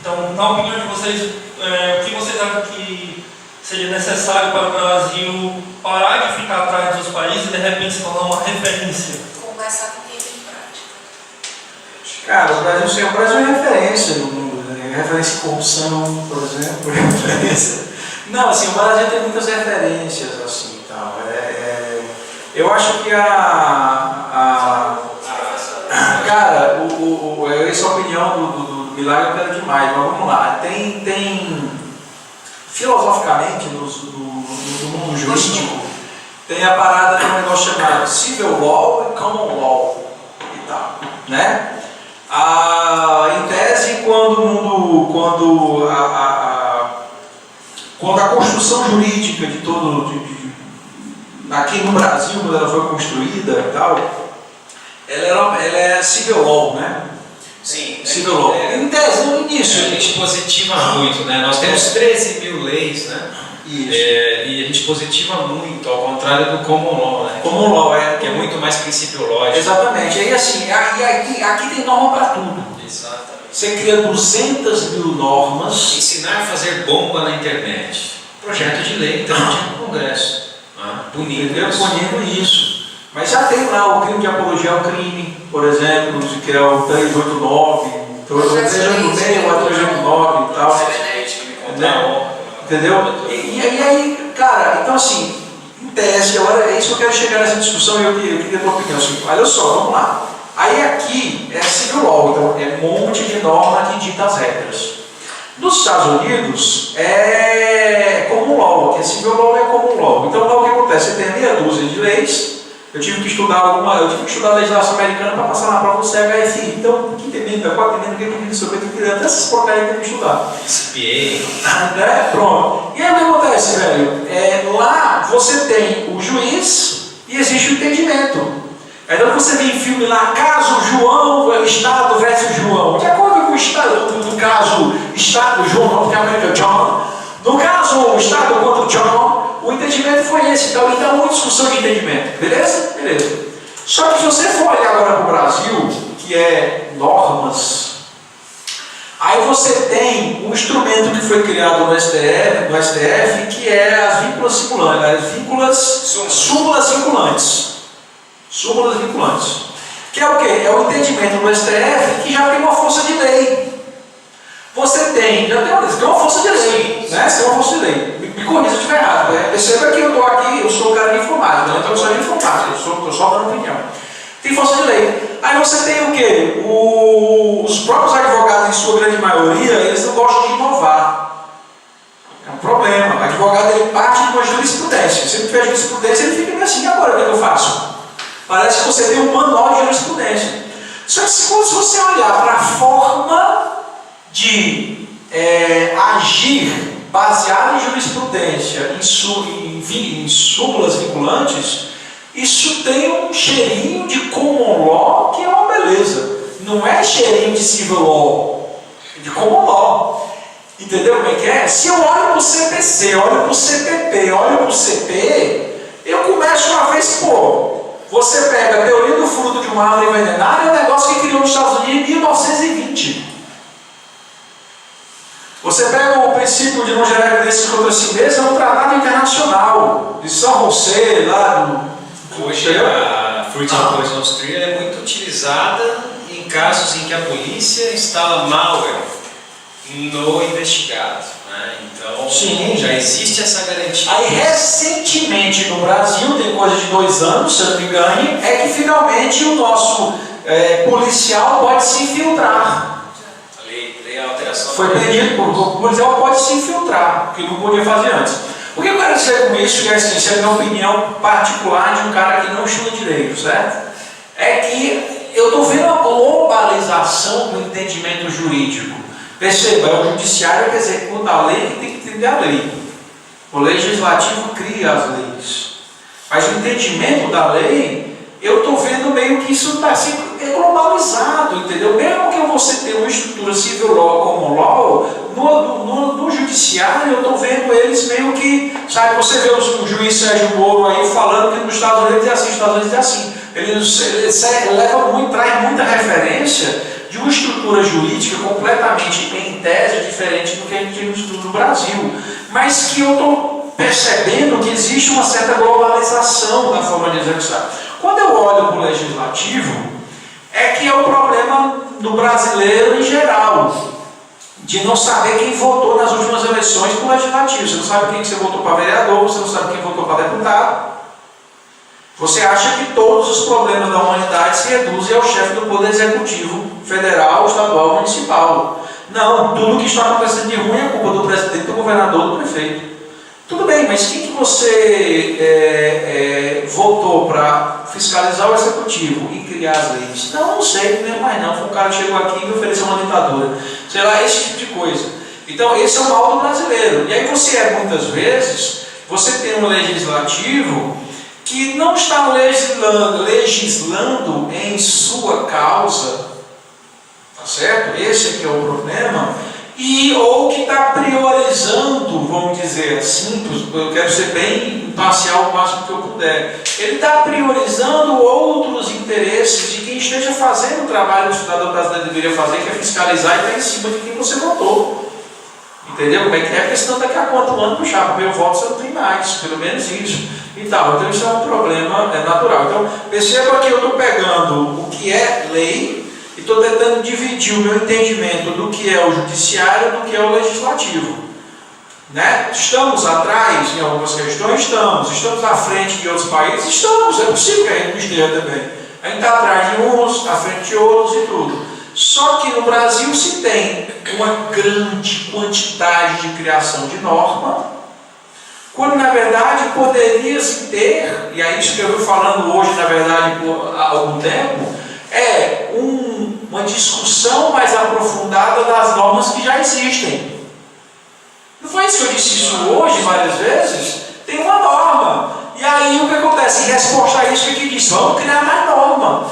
Então, na opinião de vocês, o que vocês acham que seria necessário para o Brasil parar de ficar atrás dos países e de repente se tornar uma referência? Conversar com quem tem prática. Cara, o Brasil é referência no mundo, né? Referência em corrupção, por exemplo, referência. Não, assim, o Brasil tem muitas referências, assim, tal. Eu acho que cara, essa opinião do Milagre eu quero demais, mas vamos lá. Tem filosoficamente no mundo jurídico, tem a parada de um negócio chamado Civil Law e Common Law e tal, né? Em tese, quando a construção jurídica de aqui no Brasil, quando ela foi construída e tal, ela é civil law, né? Sim. Civil law. Em tese, no início. A gente positiva muito, né? Nós temos 13 mil leis, né? Isso. E a gente positiva muito, ao contrário do common law, né? Common law, que é muito mais princípio lógico. Exatamente. Aí assim, aqui tem norma para tudo. Exatamente. Você cria 200 mil normas. Ensinar a fazer bomba na internet. Projeto de lei, então no Congresso. Punindo isso. Mas já tem lá o crime de apologia ao crime. por exemplo, que é o 389, 386, o 389 e tal. Entendeu? E aí, cara, então assim, em tese, agora é isso que eu quero chegar nessa discussão e eu queria ter uma opinião. Assim, olha só, vamos lá. Aí aqui é civil law, então é um monte de norma que dita as regras. Nos Estados Unidos é common law, que é civil law é common law. Então lá o que acontece? Você tem meia dúzia de leis. Eu tive que estudar a legislação americana para passar na prova do CHFI. Então, quinta emenda, quarta emenda, que emenda, sobre até essas porcarias que eu tenho que estudar. CPA. Né? Pronto. E aí o que acontece, velho? Lá você tem o juiz e existe o entendimento. Então você vê em filme lá, caso João, Estado versus João. De acordo com o Estado, do caso Estado João, não tem América John. No caso, o Estado contra o John, o entendimento foi esse. Então há uma discussão de entendimento. Beleza? Beleza. Só que se você for olhar agora para o Brasil, que é normas, aí você tem um instrumento que foi criado no STF, que é as vínculas simulantes, súmulas vinculantes. Súmulas vinculantes. Que é o quê? É o entendimento do STF que já tem uma força de lei. Você tem, já tem uma força de lei, né? Você tem uma força de lei. Me corrija se eu estiver errado, né? Perceba que eu estou aqui, eu sou um cara de informática, né? Então eu sou de informática, eu estou só dando opinião. Tem força de lei. Aí você tem o quê? Os próprios advogados, em sua grande maioria, eles não gostam de inovar. É um problema. O advogado ele parte de uma jurisprudência. Se ele tiver jurisprudência, ele fica meio assim, e agora o que eu faço? Parece que você tem um manual de jurisprudência. Só que se você olhar para a forma de agir baseada em jurisprudência, em súmulas vinculantes, isso tem um cheirinho de common law que é uma beleza. Não é cheirinho de civil law, é de common law. Entendeu como é que é? Se eu olho para o CPC, olho para o CPP, olho para o CP, eu começo uma vez, você pega a teoria do fruto de uma árvore envenenada, é um negócio que criou nos Estados Unidos em 1920. Você pega o princípio de não gerar evidências contra si mesmo, é um tratado internacional, de São José, lá do... Hoje a Fruit of Poisonous Tree é muito utilizada em casos em que a polícia instala malware no investigado. Né? Então, sim, já existe essa garantia. Aí, recentemente no Brasil, tem coisa de 2 anos, se eu não me engano, é que finalmente o nosso policial pode se infiltrar. A alteração foi pedido por o policial pode se infiltrar, que não podia fazer antes. O que eu quero dizer com isso, que é assim, isso é a minha opinião particular de um cara que não estuda direito, certo? É que eu estou vendo a globalização do entendimento jurídico. Perceba, é o judiciário que executa a lei que tem que entender a lei. O legislativo cria as leis. Mas o entendimento da lei, eu estou vendo meio que isso está sendo globalizado, entendeu? Mesmo que você tenha uma estrutura civil law como law, no judiciário eu estou vendo eles meio que, sabe, você vê o juiz Sérgio Moro aí falando que nos Estados Unidos é assim, nos Estados Unidos é assim. Ele leva muito, traz muita referência de uma estrutura jurídica completamente, em tese, diferente do que a gente tem no Brasil. Mas que eu estou percebendo que existe uma certa globalização da forma de executar. Quando eu olho para o legislativo, é que é o problema do brasileiro em geral, de não saber quem votou nas últimas eleições para o legislativo. Você não sabe quem você votou para vereador, você não sabe quem votou para deputado. Você acha que todos os problemas da humanidade se reduzem ao chefe do poder executivo, federal, estadual, municipal. Não, tudo que está acontecendo de ruim é culpa do presidente, do governador, do prefeito. Tudo bem, mas quem que você votou para fiscalizar o executivo e criar as leis? Não sei, não lembro mais não. Foi um cara que chegou aqui e me ofereceu uma ditadura. Sei lá, esse tipo de coisa. Então, esse é o mal do brasileiro. E aí muitas vezes, você tem um legislativo que não está legislando em sua causa, tá certo? Esse aqui é o problema. Ou que está priorizando, vamos dizer assim, eu quero ser bem imparcial o máximo que eu puder, ele está priorizando outros interesses de quem esteja fazendo o trabalho que o cidadão brasileiro deveria fazer, que é fiscalizar e estar em cima de quem você votou. Entendeu como é que é? Porque senão daqui a 4 anos, puxar, meu voto você não tem mais, pelo menos isso. E tal. Então isso é um problema natural. Então perceba que eu estou pegando o que é lei e estou tentando dividir o meu entendimento do que é o judiciário do que é o legislativo. Né? Estamos atrás em algumas questões? Estamos. Estamos à frente de outros países? Estamos. É possível que a gente não esteja também. A gente está atrás de uns, à frente de outros e tudo. Só que no Brasil se tem uma grande quantidade de criação de norma, quando na verdade poderia-se ter, e é isso que eu estou falando hoje, na verdade, há algum tempo, é uma discussão mais aprofundada das normas que já existem. Não foi isso que eu disse isso hoje várias vezes? Tem uma norma. E aí o que acontece? Em resposta a isso, o que diz? Vamos criar mais norma.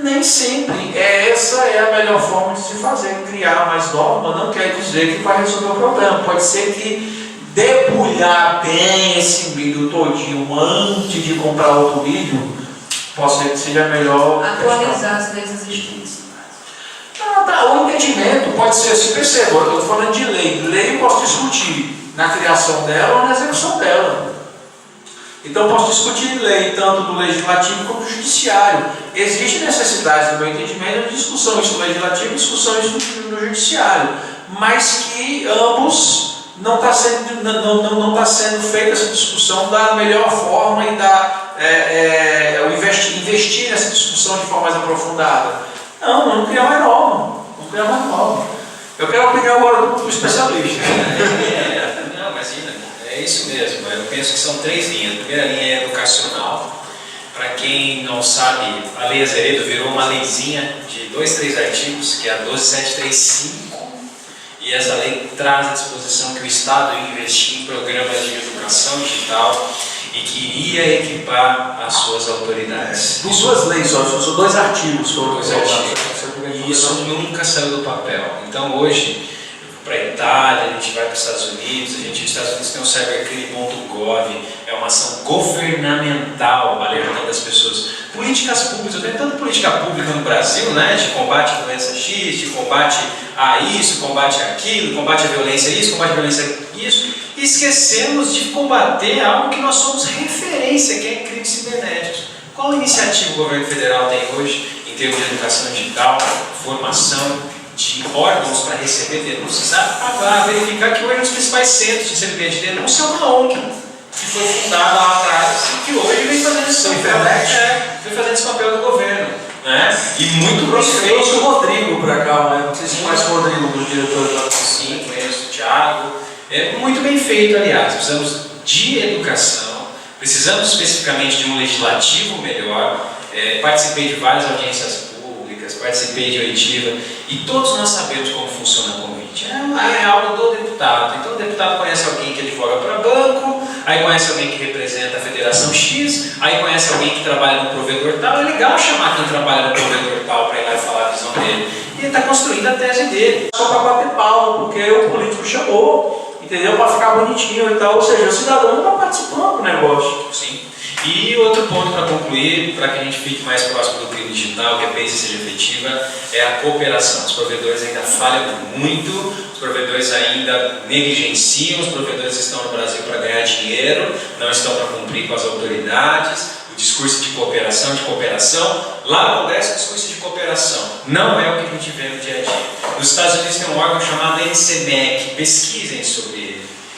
Nem sempre. Essa é a melhor forma de se fazer. Criar mais norma não quer dizer que vai resolver o problema. Pode ser que debulhar bem esse milho todinho antes de comprar outro milho, pode ser que seja melhor. Atualizar as leis existentes. O entendimento pode ser assim, perceba, eu estou falando de lei. Lei eu posso discutir na criação dela ou na execução dela. Então eu posso discutir lei tanto do legislativo como do judiciário. Existe necessidade, no meu entendimento, de discussão isso no legislativo e discussão isso no judiciário. Mas que ambos não está sendo feita essa discussão da melhor forma e investir nessa discussão de forma mais aprofundada. Não criar mais norma. Não criar mais norma. Eu quero a opinião agora do especialista. Não, imagina, é isso mesmo. Eu penso que são 3 linhas. A primeira linha é educacional. Para quem não sabe, a Lei Azeredo virou uma leizinha de 2, 3 artigos, que é a 12735. E essa lei traz à disposição que o Estado ia investir em programas de educação digital e queria equipar as suas autoridades. Duas leis só, são 2 artigos. E isso nunca saiu do papel. Então hoje, para a Itália, a gente vai para os Estados Unidos, os Estados Unidos tem o cybercrime.gov, é uma ação governamental alertando as pessoas. Políticas públicas, eu tenho tanta política pública no Brasil, né, de combate à doença X, de combate a isso, combate àquilo, combate à violência isso, combate à violência isso, e esquecemos de combater algo que nós somos referência, que é crimes cibernéticos. Qual iniciativa o governo federal tem hoje em termos de educação digital, formação de órgãos para receber denúncias, a verificar que hoje um dos principais centros de recebimento de denúncia é uma ONG, que foi fundada lá atrás e que hoje vem fazendo esse papel, vem fazendo esse papel do governo. Né? E muito bem feito. O Rodrigo para cá, né? Não sei se conhece o Rodrigo, dos diretores da Sim, conheço o Thiago. É muito bem feito, aliás. Precisamos de educação, precisamos especificamente de um legislativo melhor. Participei de várias audiências públicas, participei de oitiva e todos nós sabemos como funciona a convite. É algo do deputado. Então o deputado conhece alguém que advoga para banco, aí conhece alguém que representa a Federação X, aí conhece alguém que trabalha no provedor tal. É legal chamar quem trabalha no provedor tal para ir lá e falar a visão dele. E ele está construindo a tese dele. Só para bater palma, porque o político chamou, entendeu? Para ficar bonitinho e tal. Ou seja, o cidadão não está participando do negócio. Sim. E outro ponto para concluir, para que a gente fique mais próximo do crime digital, que a PACE seja efetiva, é a cooperação. Os provedores ainda falham muito, os provedores ainda negligenciam, os provedores estão no Brasil para ganhar dinheiro, não estão para cumprir com as autoridades. O discurso de cooperação, lá no Congresso, o discurso de cooperação não é o que a gente vê no dia a dia. Nos Estados Unidos tem um órgão chamado NCMEC, pesquisem sobre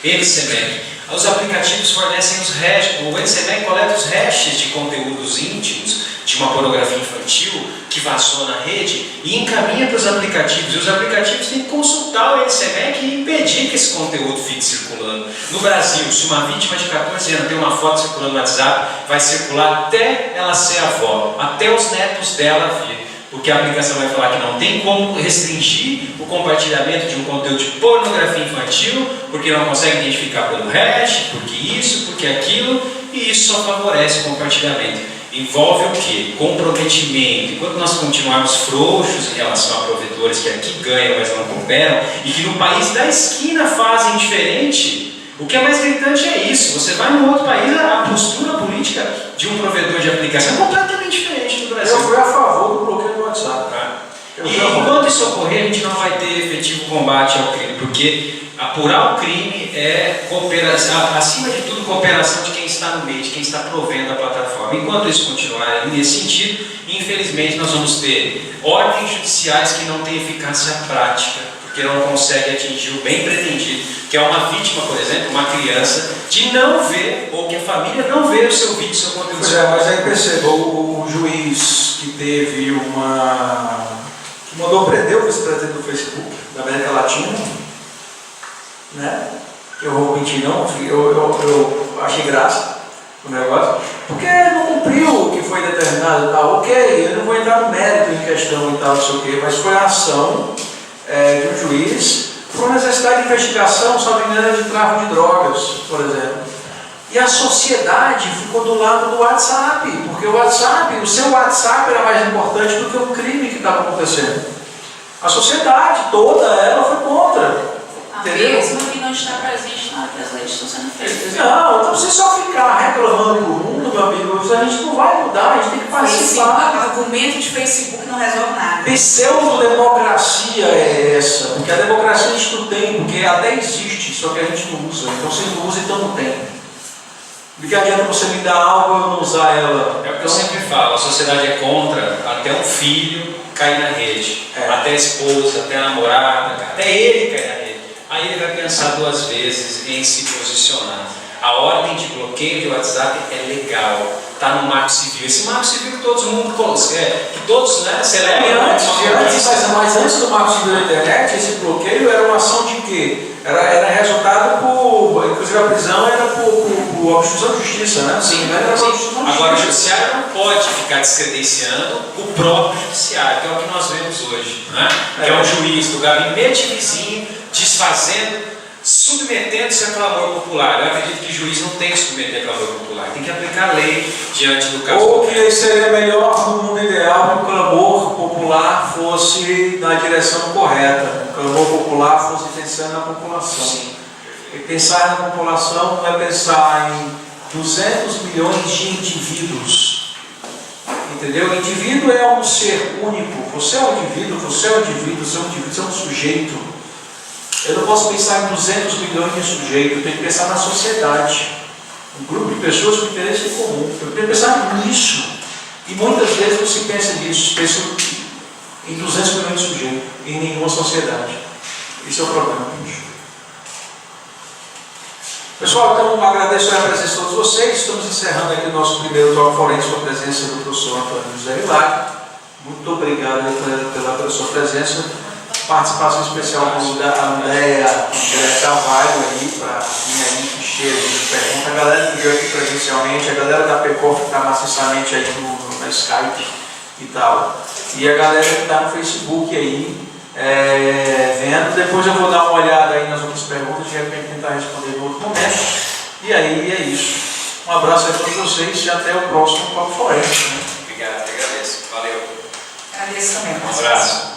ele. NCMEC. Os aplicativos fornecem os hashes, o NCMEC coleta os hashes de conteúdos íntimos de uma pornografia infantil que vazou na rede e encaminha para os aplicativos. E os aplicativos têm que consultar o NCMEC e impedir que esse conteúdo fique circulando. No Brasil, se uma vítima de 14 anos tem uma foto circulando no WhatsApp, vai circular até ela ser avó, até os netos dela vir. Porque a aplicação vai falar que não tem como restringir o compartilhamento de um conteúdo de pornografia infantil, porque não consegue identificar pelo hash, porque isso, porque aquilo, e isso só favorece o compartilhamento. Envolve o quê? Comprometimento. Enquanto nós continuarmos frouxos em relação a provedores que aqui ganham, mas não cooperam, e que no país da esquina fazem diferente, o que é mais gritante é isso. Você vai num outro país, a postura política de um provedor de aplicação é completamente diferente do Brasil. Eu fui a favor do bloqueio do WhatsApp. E enquanto isso ocorrer, a gente não vai ter efetivo combate ao crime, porque apurar o crime é cooperação, acima de tudo, cooperação de quem está no meio, de quem está provendo a plataforma. Enquanto isso continuar nesse sentido, infelizmente nós vamos ter ordens judiciais que não têm eficácia prática, porque não conseguem atingir o bem pretendido, que é uma vítima, por exemplo, uma criança, de não ver, ou que a família não vê o seu vídeo, o seu conteúdo. Pois é, mas aí percebeu o juiz que teve que mandou prender o vice-presidente do Facebook, da América Latina, né? Eu vou mentir não, eu achei graça o negócio, porque não cumpriu o que foi determinado e tal. Ok, eu não vou entrar no mérito em questão e tal, não sei o quê, mas foi a ação de um juiz por uma necessidade de investigação, salvo engano, de tráfico de drogas, por exemplo. E a sociedade ficou do lado do WhatsApp, porque o seu WhatsApp era mais importante do que o crime que estava acontecendo. A sociedade toda, ela foi contra. A Entendeu? mesma que não está presente na hora que as leis estão sendo feitas. Não, então você só ficar reclamando do mundo, meu amigo, a gente não vai mudar, a gente tem que participar. Argumento de Facebook não resolve nada. Pseudo-democracia é essa, porque a democracia a gente não tem, porque até existe, só que a gente não usa. Então se não usa, então não tem. De que adianta você me dar algo e eu não usar ela? É o que eu sempre falo, a sociedade é contra até um filho cair na rede, até a esposa, até a namorada, até ele cair na rede. Aí ele vai pensar duas vezes em se posicionar. A ordem de bloqueio de WhatsApp é legal, está no Marco Civil. Esse Marco Civil que todo mundo que todos, né, celebram. Mas antes do Marco Civil da internet, esse bloqueio era uma ação de quê? Era resultado por, inclusive a prisão era por obstrução de justiça, né? Sim, era sim. obstrução de Agora o justiça. judiciário não pode ficar descredenciando o próprio judiciário, que é o que nós vemos hoje, né? Que é um juiz do gabinete vizinho desfazendo, submetendo-se a clamor popular. Eu acredito que o juiz não tem que submeter a clamor popular, tem que aplicar a lei diante do caso. Ou que seria melhor, no mundo ideal, que o clamor popular fosse na direção correta, o clamor popular fosse pensando na população. Sim. E pensar na população não é pensar em 200 milhões de indivíduos. Entendeu? O indivíduo é um ser único. Você é um indivíduo, você é um indivíduo, você é um indivíduo, você é um sujeito. Eu não posso pensar em 200 milhões de sujeitos, eu tenho que pensar na sociedade. Um grupo de pessoas com interesse em comum. Eu tenho que pensar nisso. E muitas vezes não se pensa nisso, se pensa em 200 milhões de sujeitos, em nenhuma sociedade. Esse é o problema. Pessoal, então agradeço a presença de todos vocês. Estamos encerrando aqui o nosso primeiro Talk Forense com a presença do professor Antônio José Hilário. Muito obrigado pela sua presença. Participação especial da Andréa Carvalho aí, para vir aí encher de perguntas. A galera que veio aqui presencialmente, a galera da PECOR que está maciçamente aí no Skype e tal. E a galera que está no Facebook aí, vendo. Depois eu vou dar uma olhada aí nas outras perguntas, de repente tentar responder em outro momento. E aí é isso. Um abraço a todos vocês e até o próximo Talk Forense. Obrigado, te agradeço. Valeu. Agradeço também. Um abraço.